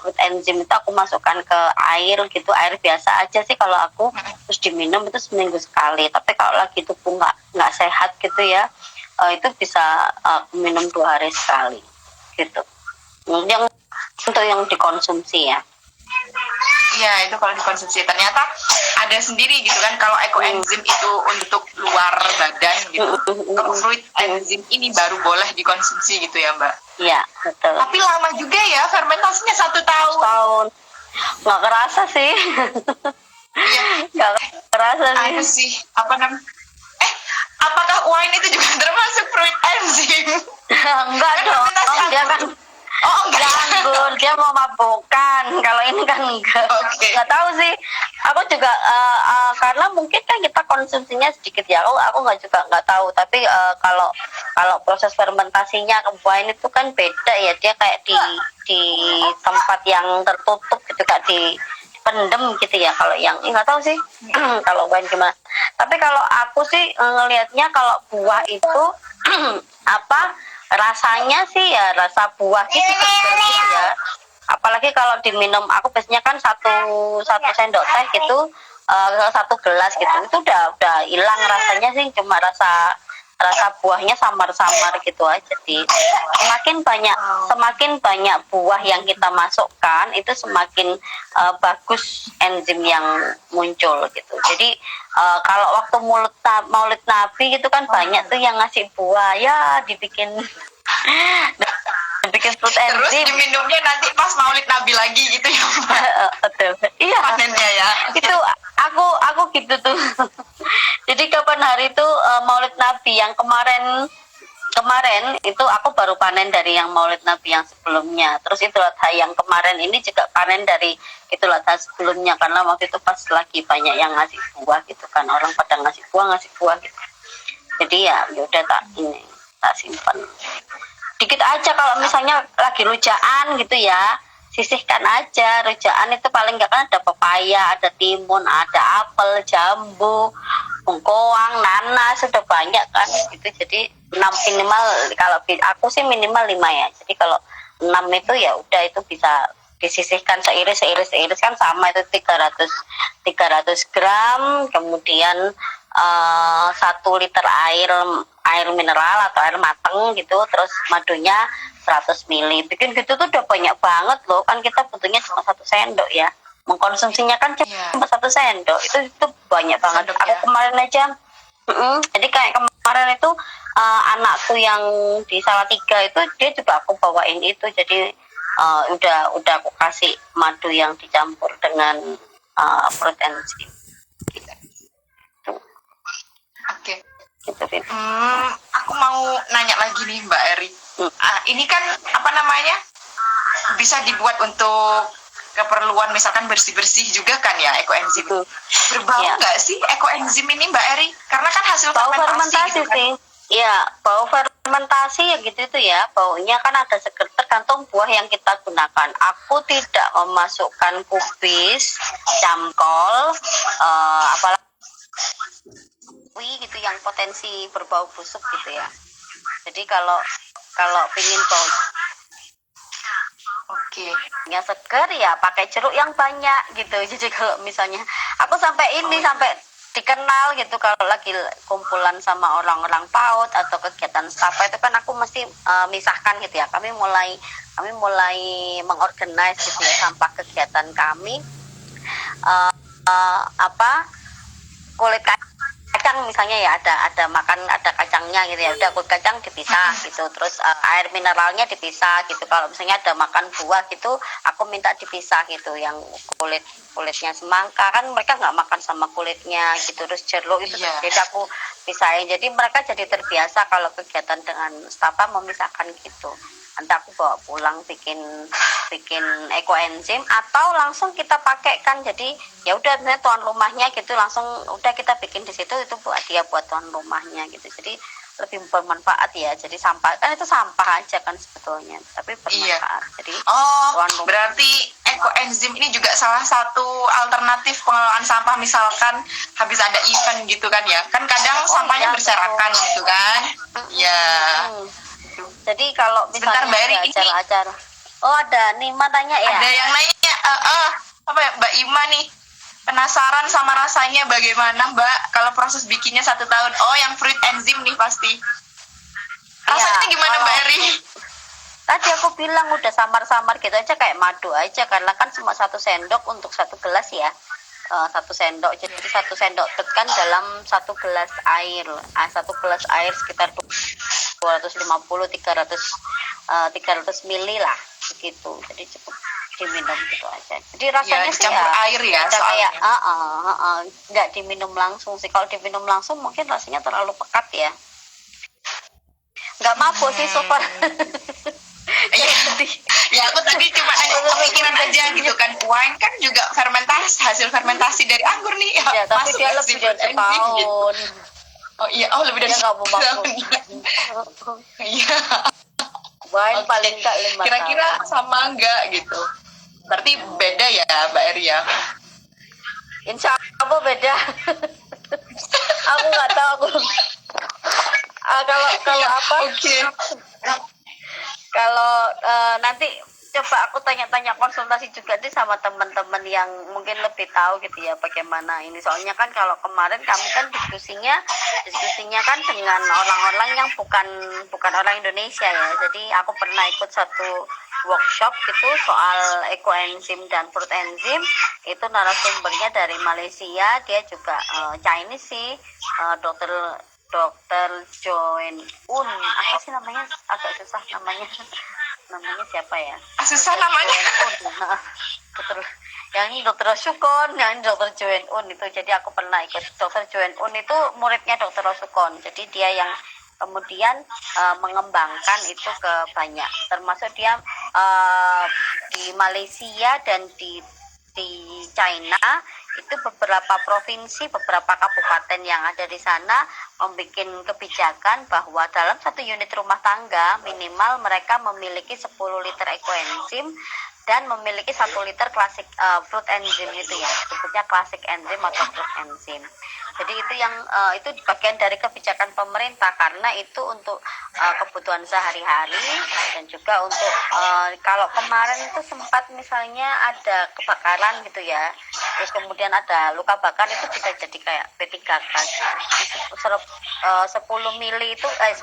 fruit enzim itu aku masukkan ke air gitu, air biasa aja sih kalau aku, terus diminum itu seminggu sekali. Tapi kalau lagi tubuh nggak sehat gitu ya, itu bisa minum 2 hari sekali gitu. Yang untuk yang dikonsumsi ya. Iya, itu kalau dikonsumsi. Ternyata ada sendiri gitu kan, kalau ekoenzim itu untuk luar badan gitu. Kalau fruit enzim ini baru boleh dikonsumsi gitu ya Mbak? Iya, betul. Tapi lama juga ya fermentasinya 1 tahun. Nggak kerasa sih. Iya. Nggak kerasa sih. Anu sih, apakah wine itu juga termasuk fruit enzim? Enggak dong, dia kan nganggur, dia mau mabukkan. Kalau ini kan enggak. Nggak tahu sih. Aku juga karena mungkin kan kita konsumsinya sedikit ya. Aku nggak tahu. Tapi kalau proses fermentasinya wine itu kan beda ya. Dia kayak di tempat yang tertutup gitu, Kak, di pendem gitu ya. Kalau yang nggak tahu sih kalau wine gimana. Tapi kalau aku sih ngelihatnya kalau buah itu apa rasanya sih ya rasa buah gitu bersih ya. Apalagi kalau diminum, aku biasanya kan satu sendok teh gitu, satu gelas gitu, itu udah hilang rasanya sih, cuma rasa rasa buahnya samar-samar gitu aja sih. Semakin banyak buah yang kita masukkan itu semakin bagus enzim yang muncul gitu. Jadi kalau waktu Maulid Nabi gitu kan banyak tuh yang ngasih buah ya dibikin dibikin fruit Terus enzim. diminumnya nanti pas Maulid Nabi lagi gitu ya Mbak. Betul. Iya. Panennya ya. Itu aku gitu tuh. Jadi kapan hari itu Maulid Nabi yang kemarin itu aku baru panen dari yang Maulid Nabi yang sebelumnya. Terus Idul Adha yang kemarin ini juga panen dari Idul Adha sebelumnya, karena waktu itu pas lagi banyak yang ngasih buah gitu kan, orang pada ngasih buah gitu. Jadi ya udah tak simpan. Dikit aja kalau misalnya lagi rujaan gitu ya, sisihkan aja. Rujaan itu paling nggak kan ada pepaya, ada timun, ada apel, jambu, bengkoang, nanas, sudah banyak kan gitu. Jadi 6 minimal, kalau aku sih minimal 5 ya. Jadi kalau 6 itu ya udah, itu bisa disisihkan seiris kan sama, itu 300 gram, kemudian 1 liter air mineral atau air mateng gitu, terus madunya 100 ml. Bikin gitu tuh udah banyak banget loh, kan kita butuhnya cuma 1 sendok ya, mengkonsumsinya kan cuma 1 sendok, itu banyak banget. Sendok, aku ya. Kemarin aja jadi kayak kemarin itu anakku yang di Salatiga itu, dia juga aku bawain itu. Jadi udah aku kasih madu yang dicampur dengan fruit enzim gitu. Oke. Gitu, Vin. Aku mau nanya lagi nih Mbak Eri. Ini kan apa namanya, bisa dibuat untuk keperluan misalkan bersih-bersih juga kan ya, ekoenzim. Berbau nggak sih ekoenzim ini Mbak Eri? Karena kan hasil Bau fermentasi fermentasi gitu kan. sih. Iya, bau fermentasi ya gitu itu ya. Baunya kan ada tergantung buah yang kita gunakan. Aku tidak memasukkan kubis, cangkol, apalagi gitu yang potensi berbau busuk gitu ya. Jadi kalau pingin bau yang segar ya pakai jeruk yang banyak gitu. Jadi kalau misalnya aku sampai dikenal gitu, kalau lagi kumpulan sama orang-orang PAUD atau kegiatan staff itu kan aku mesti misahkan gitu ya. Kami mulai mengorganize gitu ya sampah kegiatan kami, kulit kacang misalnya ya, ada makan, ada kacangnya gitu ya, udah kulit kacang dipisah gitu, terus air mineralnya dipisah gitu. Kalau misalnya ada makan buah gitu, aku minta dipisah gitu, yang kulitnya semangka kan mereka nggak makan sama kulitnya gitu, terus jeruk itu jadi aku pisahin. Jadi mereka jadi terbiasa kalau kegiatan dengan stafa memisahkan gitu. Nanti aku bawa pulang bikin ekoenzim, atau langsung kita pakai kan. Jadi ya udah, misalnya tuan rumahnya gitu langsung udah kita bikin di situ, itu buat dia, buat tuan rumahnya gitu. Jadi lebih bermanfaat ya. Jadi sampah kan itu sampah aja kan sebetulnya, tapi bermanfaat. Jadi berarti ekoenzim ini juga salah satu alternatif pengelolaan sampah, misalkan habis ada event gitu kan ya. Kan kadang sampahnya berserakan gitu kan. Jadi kalau misalnya ada acara-acara, ada Nima tanya ya. Ada yang nanya, apa ya, Mbak Ima nih, penasaran sama rasanya bagaimana Mbak kalau proses bikinnya 1 tahun. Yang fruit enzim nih pasti. Rasanya gimana Mbak Eri? Tadi aku bilang udah samar-samar gitu aja, kayak madu aja, karena kan cuma 1 sendok untuk 1 gelas ya. 1 sendok, jadi 1 sendok kan dalam 1 gelas air. 1 gelas air sekitar 250-300 mili lah begitu. Jadi cukup diminum gitu aja. Jadi rasanya sih campur air ya, kayak nggak diminum langsung sih. Kalau diminum langsung mungkin rasanya terlalu pekat ya. Nggak mabuk sih so far. Aku tadi cuma kepikiran aja gitu kan, wine kan juga hasil fermentasi dari anggur nih ya, tapi dia lebih dari setahun. Lebih dari setahun. Wine paling nggak 5 tahun. Kira-kira sama enggak gitu? Berarti beda ya Mbak Eri ya? Insya Allah beda. Aku nggak tahu aku. Kalau kalau apa? Oke. Kalau nanti coba aku tanya-tanya konsultasi juga deh sama teman-teman yang mungkin lebih tahu gitu ya bagaimana ini. Soalnya kan kalau kemarin kami kan diskusinya kan dengan orang-orang yang bukan orang Indonesia ya. Jadi aku pernah ikut satu workshop gitu soal ekoenzim dan fruit enzim. Itu narasumbernya dari Malaysia, dia juga Chinese sih, dokter Joen Un, apa sih namanya, agak susah namanya siapa ya, Susah namanya. Joen Un. Dokter yang ini dokter Sukon, yang ini dokter Joen Un itu. Jadi aku pernah ikut. Dokter Joen Un itu muridnya dokter Sukon, jadi dia yang kemudian mengembangkan itu ke banyak, termasuk dia di Malaysia dan di China itu beberapa provinsi, beberapa kabupaten yang ada di sana membuat kebijakan bahwa dalam satu unit rumah tangga minimal mereka memiliki 10 liter ekoenzim dan memiliki 1 liter klasik fruit enzim itu ya, sebutnya klasik enzim atau fruit enzim. Jadi itu yang itu bagian dari kebijakan pemerintah, karena itu untuk kebutuhan sehari-hari dan juga untuk kalau kemarin itu sempat misalnya ada kebakaran gitu ya, terus kemudian ada luka bakar, itu bisa jadi kayak P3K. 10 mili itu 10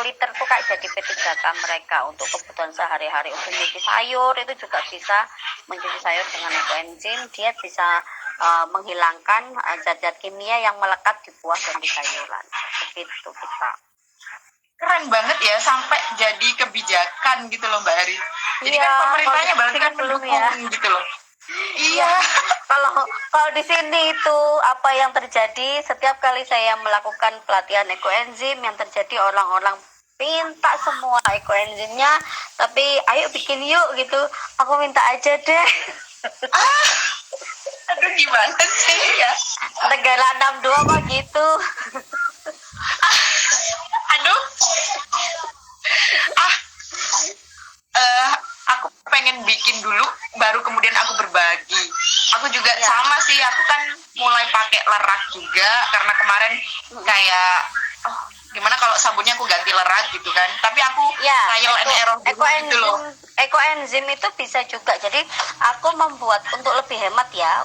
liter itu kayak jadi P3K mereka untuk kebutuhan sehari-hari. Untuk mencuci sayur itu juga bisa mencuci sayur dengan ekoenzim, dia bisa menghilangkan zat-zat kimia yang melekat di buah dan di sayuran. Begitu kita. Keren banget ya, sampai jadi kebijakan gitu loh Mbak Eri. Jadi kan pemerintahnya berarti kan mendukung ya gitu loh. Iya. Kalau di sini itu apa yang terjadi setiap kali saya melakukan pelatihan ekoenzim, yang terjadi orang-orang minta semua ekoenzimnya, tapi ayo bikin yuk gitu. Aku minta aja deh. Aduh gimana sih ya? Negara 62 kok gitu. Aduh. Aku pengen bikin dulu, baru kemudian aku berbagi. Aku juga sama sih, aku kan mulai pakai lerak juga karena kemarin kayak gimana kalau sabunnya aku ganti lerak gitu kan. Tapi aku trial and error gitu loh. Ekoenzim itu bisa juga. Jadi aku membuat untuk lebih hemat ya,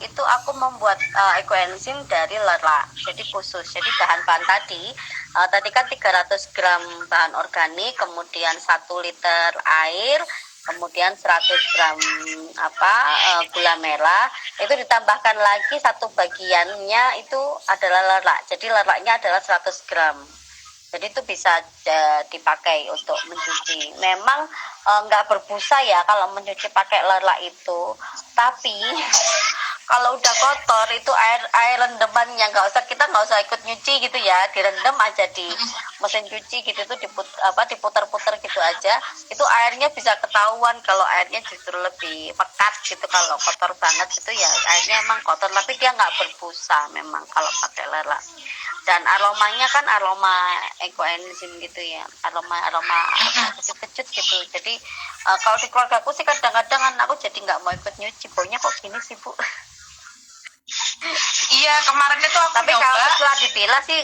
itu aku membuat ekoenzim dari lerak. Jadi khusus. Jadi bahan-bahan tadi kan 300 gram bahan organik, kemudian 1 liter air, kemudian 100 gram gula merah, itu ditambahkan lagi satu bagiannya itu adalah lerak. Jadi leraknya adalah 100 gram. Jadi itu bisa dipakai untuk mencuci. Memang nggak berbusa ya kalau mencuci pakai lerak itu, tapi kalau udah kotor itu air rendemannya kita nggak usah ikut nyuci gitu ya, direndam aja di mesin cuci gitu tuh, diputar-putar gitu aja, itu airnya bisa ketahuan kalau airnya justru lebih pekat gitu. Kalau kotor banget gitu ya airnya emang kotor, tapi dia nggak berbusa memang kalau pakai lerak. Dan aromanya kan aroma ekoenzim gitu ya, aroma kecut-kecut gitu. Jadi kalau di keluarga aku sih kadang-kadang anakku jadi nggak mau ikut nyuci, baunya kok gini sih Bu. Iya, kemarin itu aku tapi nyoba. Kalau setelah dipilah sih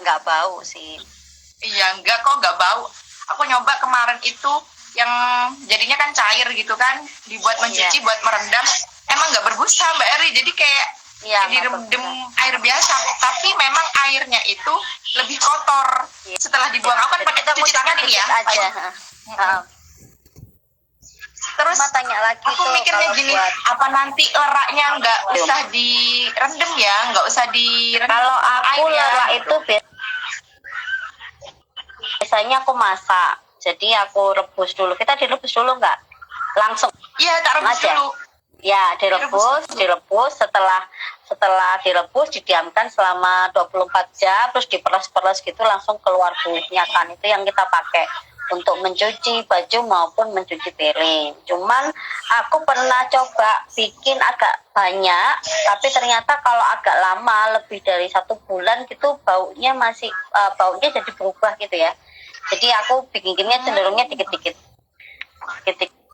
nggak bau sih. Iya, nggak bau. Aku nyoba kemarin itu yang jadinya kan cair gitu kan, dibuat mencuci, buat merendam, emang nggak berbusa Mbak Eri. Jadi kayak direndam air biasa, tapi memang airnya itu lebih kotor. Setelah dibuang, aku kan pakai cuci tangan ini ya aja. Terus tanya lagi, aku mikirnya gini, apa nanti leraknya nggak usah direndam ya, nggak usah direndam. Kalau aku lerak itu biasanya aku masak, jadi aku rebus dulu. Kita direbus dulu nggak? Langsung? Iya, tak rebus dulu. Ya, direbus. Setelah direbus, didiamkan selama 24 jam, terus diperas-peras gitu, langsung keluar buihnya kan. Itu yang kita pakai untuk mencuci baju maupun mencuci piring. Cuman aku pernah coba bikin agak banyak, tapi ternyata kalau agak lama, lebih dari 1 bulan gitu, baunya jadi berubah gitu ya. Jadi aku bikinnya cenderungnya dikit-dikit.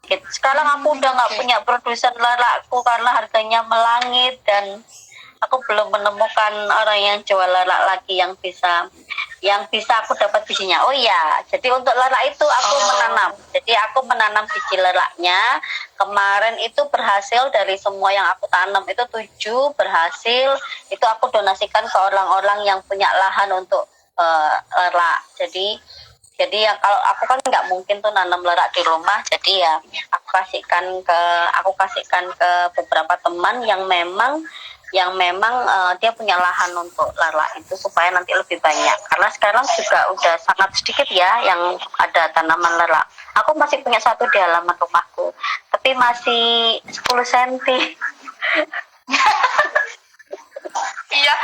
Sekarang aku udah nggak Oke. punya produsen lerakku karena harganya melangit dan aku belum menemukan orang yang jual lerak lagi yang bisa aku dapat bijinya. Oh iya, jadi untuk lerak itu aku Oh. menanam. Jadi aku menanam biji leraknya. Kemarin itu berhasil dari semua yang aku tanam itu 7 berhasil. Itu aku donasikan ke orang-orang yang punya lahan untuk lerak. Jadi ya kalau aku kan nggak mungkin tuh nanam lerak di rumah, jadi ya aku kasihkan ke beberapa teman yang memang dia punya lahan untuk lerak itu supaya nanti lebih banyak. Karena sekarang juga udah sangat sedikit ya yang ada tanaman lerak. Aku masih punya satu di halaman rumahku, tapi masih 10 cm. Iya,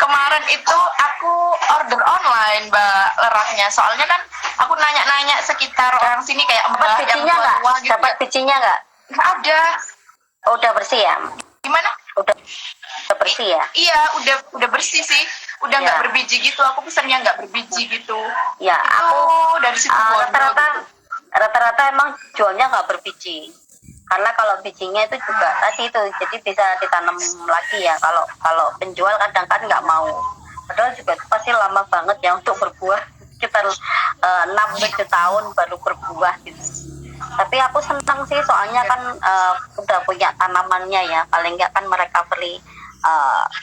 kemarin itu aku order online Mbak leraknya. Soalnya kan aku nanya-nanya sekitar orang sini kayak Dapat Mbak yang bijinya nggak? tua gitu. Dapat bijinya nggak? Nggak ada. Oh, udah bersih ya? Gimana? Udah bersih ya? Iya, udah bersih sih. Udah nggak Ya. berbiji gitu. Aku pesannya nggak berbiji gitu. Ya, aku Dari situ bodoh rata-rata gitu. rata-rata emang jualnya nggak berbiji. Karena kalau bijinya itu juga tadi itu, jadi bisa ditanam lagi ya. Kalau penjual kadang kan nggak mau. Padahal juga itu pasti lama banget ya untuk berbuah. Sekitar 6-7 tahun baru berbuah gitu. Tapi aku senang sih soalnya kan udah punya tanamannya ya. Paling nggak kan mereka beli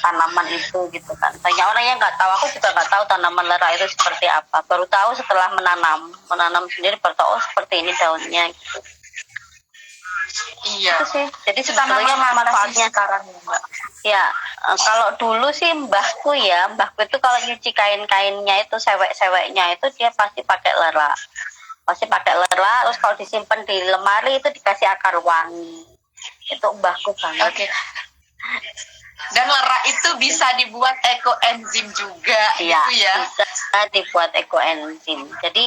tanaman itu gitu kan. Banyak orang yang nggak tahu, aku juga nggak tahu tanaman lerak itu seperti apa. Baru tahu setelah menanam sendiri baru tahu oh seperti ini daunnya gitu. Iya. Itu sih. Jadi Tanaman sebetulnya apa sih manfaatnya sekarang Mbak? ya kalau dulu sih mbahku itu kalau nyuci kain-kainnya itu sewek-seweknya itu dia pasti pakai lerak. Terus kalau disimpan di lemari itu dikasih akar wangi. Itu mbahku banget. Oke. Dan lerak itu bisa dibuat ekoenzim juga Iya, gitu ya. bisa dibuat ekoenzim. Jadi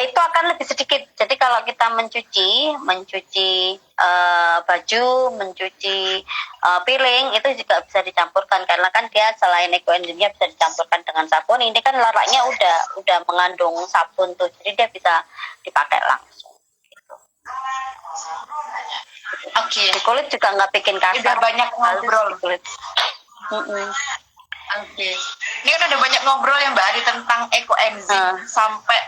itu akan lebih sedikit. Jadi kalau kita mencuci baju, mencuci piring itu juga bisa dicampurkan karena kan dia selain ekoenzimnya bisa dicampurkan dengan sabun. Ini kan leraknya udah mengandung sabun tuh, jadi dia bisa dipakai langsung. Gitu. Oke. Di kulit juga nggak bikin kasar. Udah banyak ngobrol. Di kulit. Mm-mm. Oke. Ini kan udah banyak ngobrol ya Mbak Adi tentang ekoenzim sampai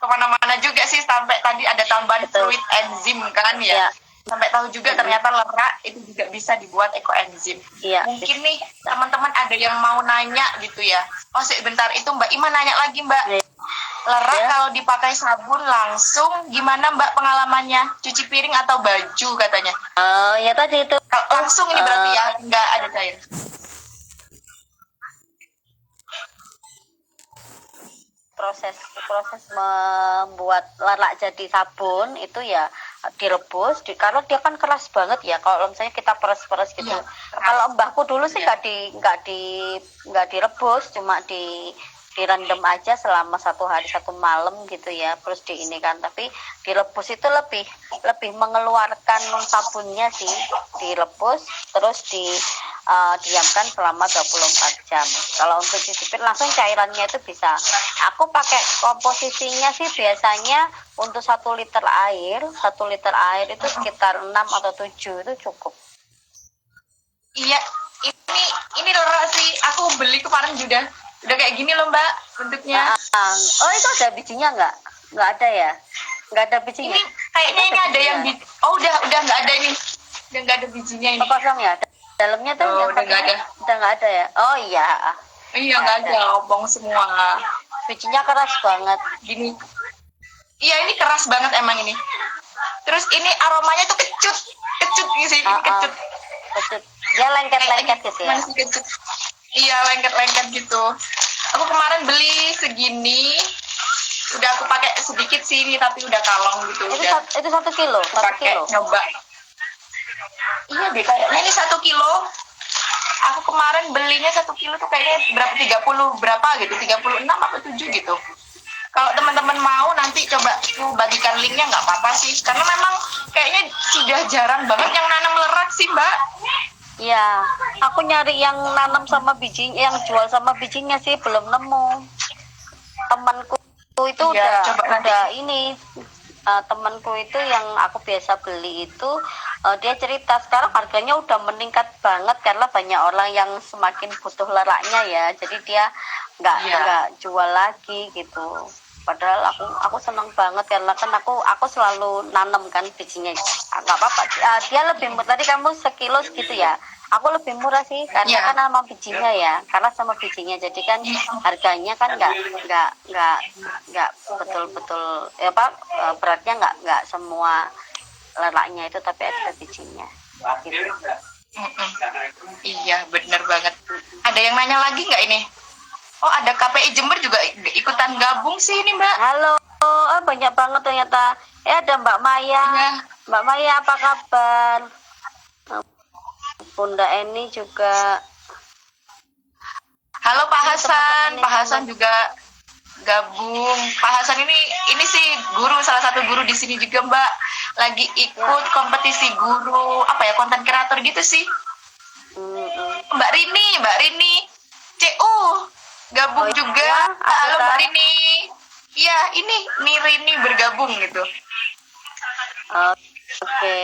kemana-mana juga sih, sampai tadi ada tambahan Betul. fluid enzim kan ya. Ya. Sampai tahu juga ternyata lerak itu juga bisa dibuat ekoenzim. Iya. Mungkin nih teman-teman ada yang mau nanya gitu ya. Oh sebentar itu Mbak Ima nanya lagi Mbak. Iya. Lerak Ya. kalau dipakai sabun langsung gimana Mbak pengalamannya? Cuci piring atau baju katanya? Ya tadi itu Kalau langsung ini berarti ya nggak ada cair. proses membuat lerak jadi sabun itu ya direbus karena dia kan keras banget ya kalau misalnya kita peres-peres gitu. Iya, Kalau mbahku dulu sih Iya. nggak direbus, cuma direndam aja selama 1 hari 1 malam gitu ya, terus ini kan. Tapi direbus itu lebih mengeluarkan sabunnya sih, direbus terus diamkan selama 24 jam. Kalau untuk cuci piring langsung cairannya itu bisa. Aku pakai komposisinya sih biasanya untuk 1 liter air itu sekitar 6 atau 7 itu cukup. Iya, ini lerak sih. Aku beli kemarin udah kayak gini loh Mbak bentuknya. Oh itu ada bijinya nggak? Nggak ada ya? Nggak ada bijinya? Ini kayaknya ini ada yang oh udah nggak ada ini. Udah nggak ada bijinya ini. Oh, kosong ya? Dalamnya tuh Oh, udah nggak ada. Udah nggak ada ya? Oh iya. Iya nggak ada, obong semua. Bijinya keras banget. Gini. Iya ini keras banget emang ini. Terus ini aromanya tuh kecut gitu sih. Ini kecut. Kecut. Dia lengket-lengket gitu ya? Mana sih kecut? Iya lengket-lengket gitu. Aku kemarin beli segini. Udah aku pakai sedikit sih ini tapi udah kalong gitu. Itu 1 kilo? 1 Pakai kilo? nyoba. Iya deh kayaknya ini 1 kilo. Aku kemarin belinya 1 kilo tuh kayaknya berapa 30 berapa gitu 36 atau 7 gitu. Kalau teman-teman mau nanti coba aku bagikan linknya nggak apa-apa sih karena memang kayaknya sudah jarang banget yang nanam lerak sih Mbak. Iya, aku nyari yang nanam sama bijinya, yang jual sama bijinya sih belum nemu. Temanku itu Iya, coba nanti. udah ini temanku itu yang aku biasa beli itu, dia cerita sekarang harganya udah meningkat banget karena banyak orang yang semakin butuh leraknya ya, jadi dia Iya. nggak jual lagi gitu. Padahal aku seneng banget karena kan aku selalu nanam kan bijinya. Nggak apa-apa, dia lebih tadi kamu sekilo segitu ya, aku lebih murah sih karena Iya. kan sama bijinya ya, karena sama bijinya jadi kan harganya kan nggak betul-betul ya apa, beratnya nggak semua leraknya itu tapi ada bijinya gitu. Mm-mm. Iya, bener banget. Ada yang nanya lagi nggak ini? Oh, ada KPI Jember juga ikutan gabung sih ini, Mbak. Halo, banyak banget ternyata. Ada Mbak Maya. Iya. Mbak Maya apa kabar? Bunda Eni juga. Halo Pak Ini Hasan, teman-teman Pak yang Hasan juga gabung. Pak Hasan ini sih guru, salah satu guru di sini juga, Mbak. Lagi ikut kompetisi guru, apa ya, konten kreator gitu sih. Mbak Rini, CU gabung Oh, juga. iya, Halo Akita. Mbak Rini. Iya, ini Rini bergabung gitu. Oke.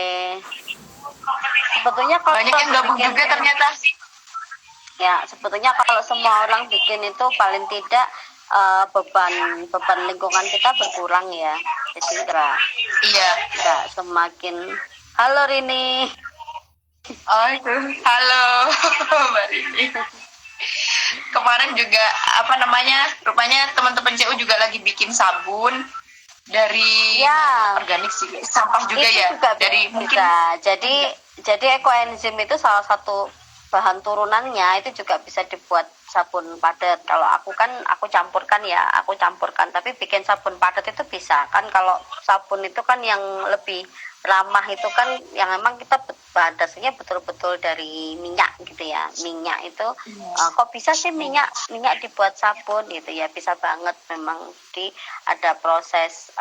Sebetulnya kalau Banyak yang gabung bikin, juga ternyata. ya sebetulnya kalau semua orang bikin itu paling tidak beban lingkungan kita berkurang ya. Jadi Iya. nggak semakin. Halo Rini. Oh itu. Halo Mbak Rini. Kemarin juga apa namanya, rupanya teman-teman CU juga lagi bikin sabun dari Ya, organik sih, sampah juga itu ya, juga dari bisa. mungkin. Jadi ekoenzim itu salah satu bahan turunannya itu juga bisa dibuat sabun padat. Kalau aku campurkan, tapi bikin sabun padat itu bisa kan. Kalau sabun itu kan yang lebih ramah itu kan yang memang kita bahan dasarnya betul-betul dari minyak gitu ya. Minyak itu kok bisa sih minyak dibuat sabun gitu ya, bisa banget memang ada proses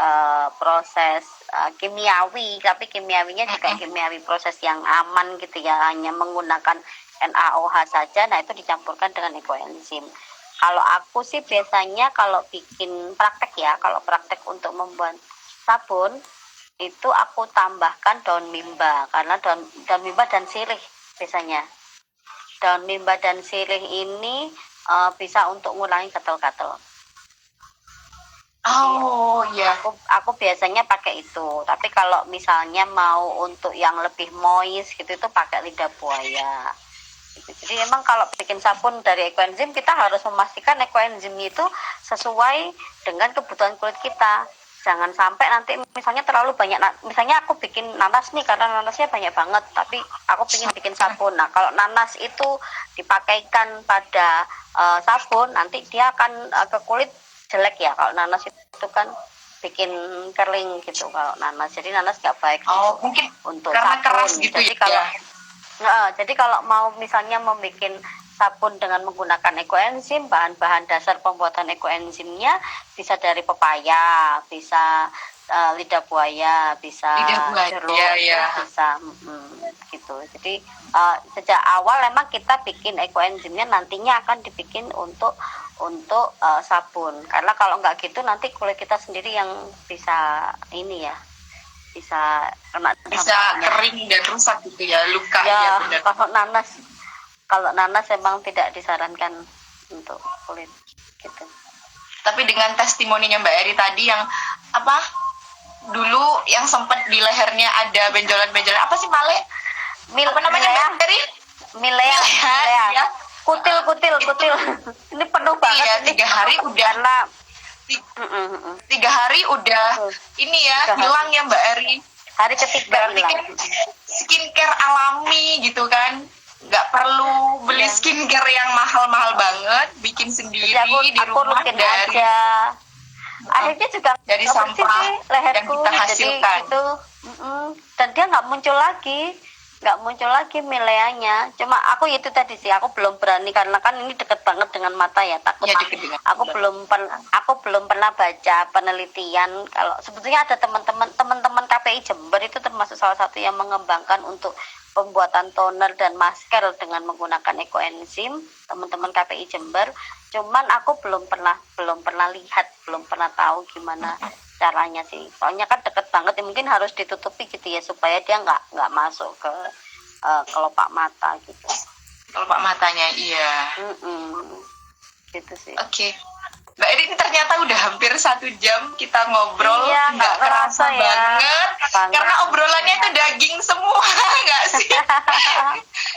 kimiawi, tapi kimiawinya juga kimiawi proses yang aman gitu ya, hanya menggunakan NaOH saja. Nah itu dicampurkan dengan ekoenzim. Kalau aku sih biasanya kalau bikin kalau praktek untuk membuat sabun itu aku tambahkan daun mimba, karena daun mimba dan sirih biasanya. Daun mimba dan sirih ini bisa untuk ngurangi gatal-gatal. Oh iya. Aku biasanya pakai itu, tapi kalau misalnya mau untuk yang lebih moist gitu itu pakai lidah buaya gitu. Jadi memang kalau bikin sabun dari ekoenzim kita harus memastikan ekoenzim itu sesuai dengan kebutuhan kulit kita. Jangan sampai nanti misalnya terlalu banyak, misalnya aku bikin nanas nih karena nanasnya banyak banget, tapi aku ingin bikin sabun. Nah kalau nanas itu dipakaikan pada sabun, nanti dia akan ke kulit jelek ya. Kalau nanas itu kan bikin kering gitu kalau nanas, jadi nanas nggak baik Mungkin untuk karena sabun. keras gitu Jadi kalau mau misalnya membuat sabun dengan menggunakan ekoenzim, bahan-bahan dasar pembuatan ekoenzimnya bisa dari pepaya, bisa lidah buaya, bisa jeruk, ya. bisa gitu. Jadi sejak awal memang kita bikin ekoenzimnya nantinya akan dibikin untuk sabun, karena kalau nggak gitu nanti kulit kita sendiri yang bisa ini ya, bisa kena kering dan rusak gitu ya, luka ya. benar. Kalau nanas emang tidak disarankan untuk kulit gitu. Tapi dengan testimoninya Mbak Eri tadi yang apa, dulu yang sempat di lehernya ada benjolan-benjolan, apa sih apa namanya Mbak Eri? Milea. Ya. Kutil. Ini penuh banget. Iya, 3 hari udah karena 3 hari udah ini ya, hilang ya Mbak Eri. Hari ketiga berarti hilang. Kan skincare alami gitu kan, nggak perlu beli skincare yang mahal-mahal banget, bikin sendiri di rumah dari aja. Akhirnya juga dari sampah yang kita hasilkan. Jadi, dan dia nggak muncul lagi mileanya. Cuma aku itu tadi sih, aku belum berani karena kan ini deket banget dengan mata ya, takut Ya, aku belum pernah baca penelitian. Kalau sebetulnya ada teman-teman KPI Jember itu termasuk salah satu yang mengembangkan untuk pembuatan toner dan masker dengan menggunakan ekoenzim, teman-teman KPI Jember. Cuman aku belum pernah lihat, belum pernah tahu gimana caranya sih. Soalnya kan deket banget ya, mungkin harus ditutupi gitu ya supaya dia nggak masuk ke kelopak mata gitu. Kelopak matanya, iya. Gitu sih. Oke. Mbak Eri, ini ternyata udah hampir 1 jam kita ngobrol, Iya, nggak kerasa ya. banget, karena obrolannya itu daging semua, nggak sih?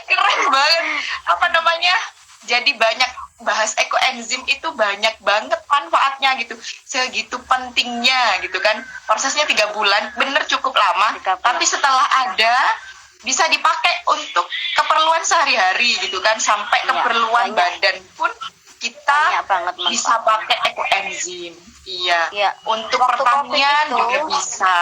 Keren banget. Apa namanya? Jadi banyak bahas ekoenzim itu banyak banget manfaatnya gitu, segitu pentingnya gitu kan. Prosesnya 3 bulan, bener cukup lama, 3 bulan. tapi setelah ada bisa dipakai untuk keperluan sehari-hari gitu kan, sampai keperluan badan pun kita bisa pakai ekoenzim. Iya. Untuk waktu pertanian itu, juga bisa.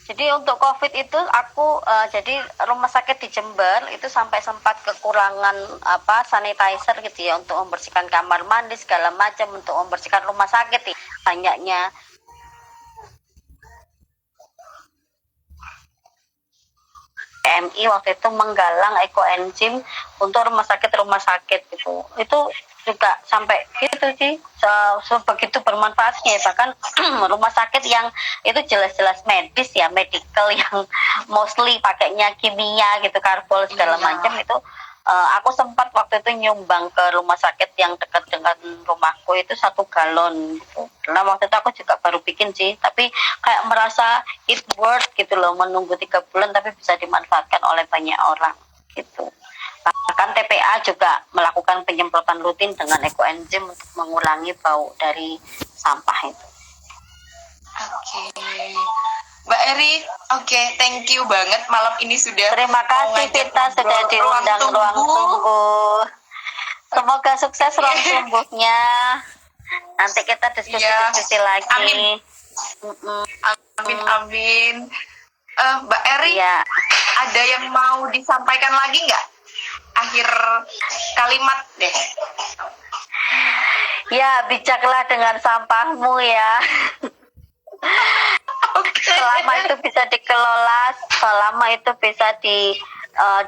Jadi untuk COVID itu aku jadi rumah sakit di Jember itu sampai sempat kekurangan sanitizer gitu ya, untuk membersihkan kamar mandi segala macam, untuk membersihkan rumah sakit ya. Banyaknya PMI waktu itu menggalang ekoenzim untuk rumah sakit gitu. Itu juga sampai gitu sih, sebegitu bermanfaatnya. Bahkan rumah sakit yang itu jelas-jelas medis ya, medical, yang mostly pakainya kimia gitu, karbol segala macam itu. Aku sempat waktu itu nyumbang ke rumah sakit yang dekat dengan rumahku itu 1 galon gitu. Nah waktu itu aku juga baru bikin sih, tapi kayak merasa it worth gitu loh, menunggu 3 bulan tapi bisa dimanfaatkan oleh banyak orang gitu. Bahkan TPA juga melakukan penyemprotan rutin dengan ekoenzim untuk mengurangi bau dari sampah itu. Oke. Mbak Eri, oke, thank you banget malam ini sudah. Terima kasih Vita sudah diundang Ruang Tumbuh. Semoga sukses Ruang Tumbuhnya. Nanti kita diskusi lagi. Amin. Amin. Mbak Eri, ada yang mau disampaikan lagi nggak? Akhir kalimat deh. Ya, bijaklah dengan sampahmu ya. Selama itu bisa dikelola, selama itu bisa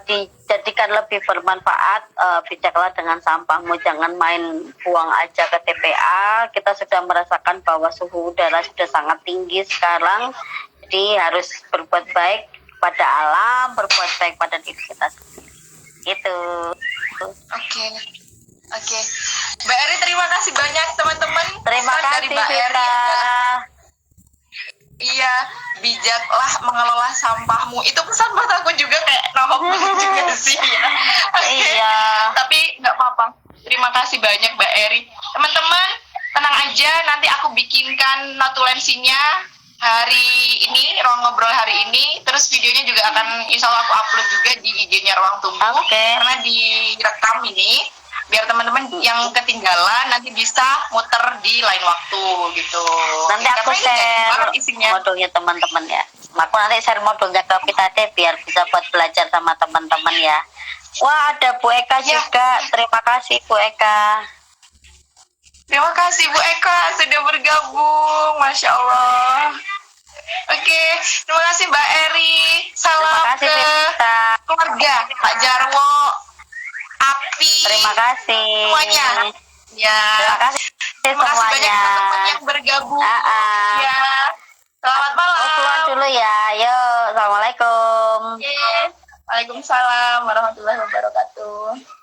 dijadikan lebih bermanfaat, bijaklah dengan sampahmu. Jangan main buang aja ke TPA. Kita sudah merasakan bahwa suhu udara sudah sangat tinggi sekarang, jadi harus berbuat baik pada alam, berbuat baik pada diri kita sendiri. Gitu. Oke. Mbak Eri, terima kasih banyak teman-teman. Terima kasih dari Mbak Eri. Iya, bijaklah mengelola sampahmu. Itu pesan buat aku juga, kayak nohok juga sih ya. Iya. Tapi nggak apa-apa. Terima kasih banyak Mbak Eri. Teman-teman, tenang aja. Nanti aku bikinkan notulensinya hari ini, Ruang Ngobrol hari ini. Terus videonya juga akan insya Allah aku upload juga di IG-nya Ruang Tumbuh. Karena direkam ini, biar teman-teman yang ketinggalan nanti bisa muter di lain waktu gitu. Nanti aku share modulnya teman-teman ya. Aku nanti share modulnya ke kita deh, biar bisa buat belajar sama teman-teman ya. Wah, ada Bu Eka juga. Terima kasih Bu Eka. Terima kasih Bu Eka sudah bergabung, Masya Allah. Oke, terima kasih Mbak Eri. Salam ke keluarga Pak Jarwo, Api. Terima kasih semuanya. Ya. Terima kasih banyak teman-teman yang bergabung. Ya. Selamat malam. Pulang dulu ya. Yuk, assalamualaikum. Waalaikumsalam warahmatullahi wabarakatuh.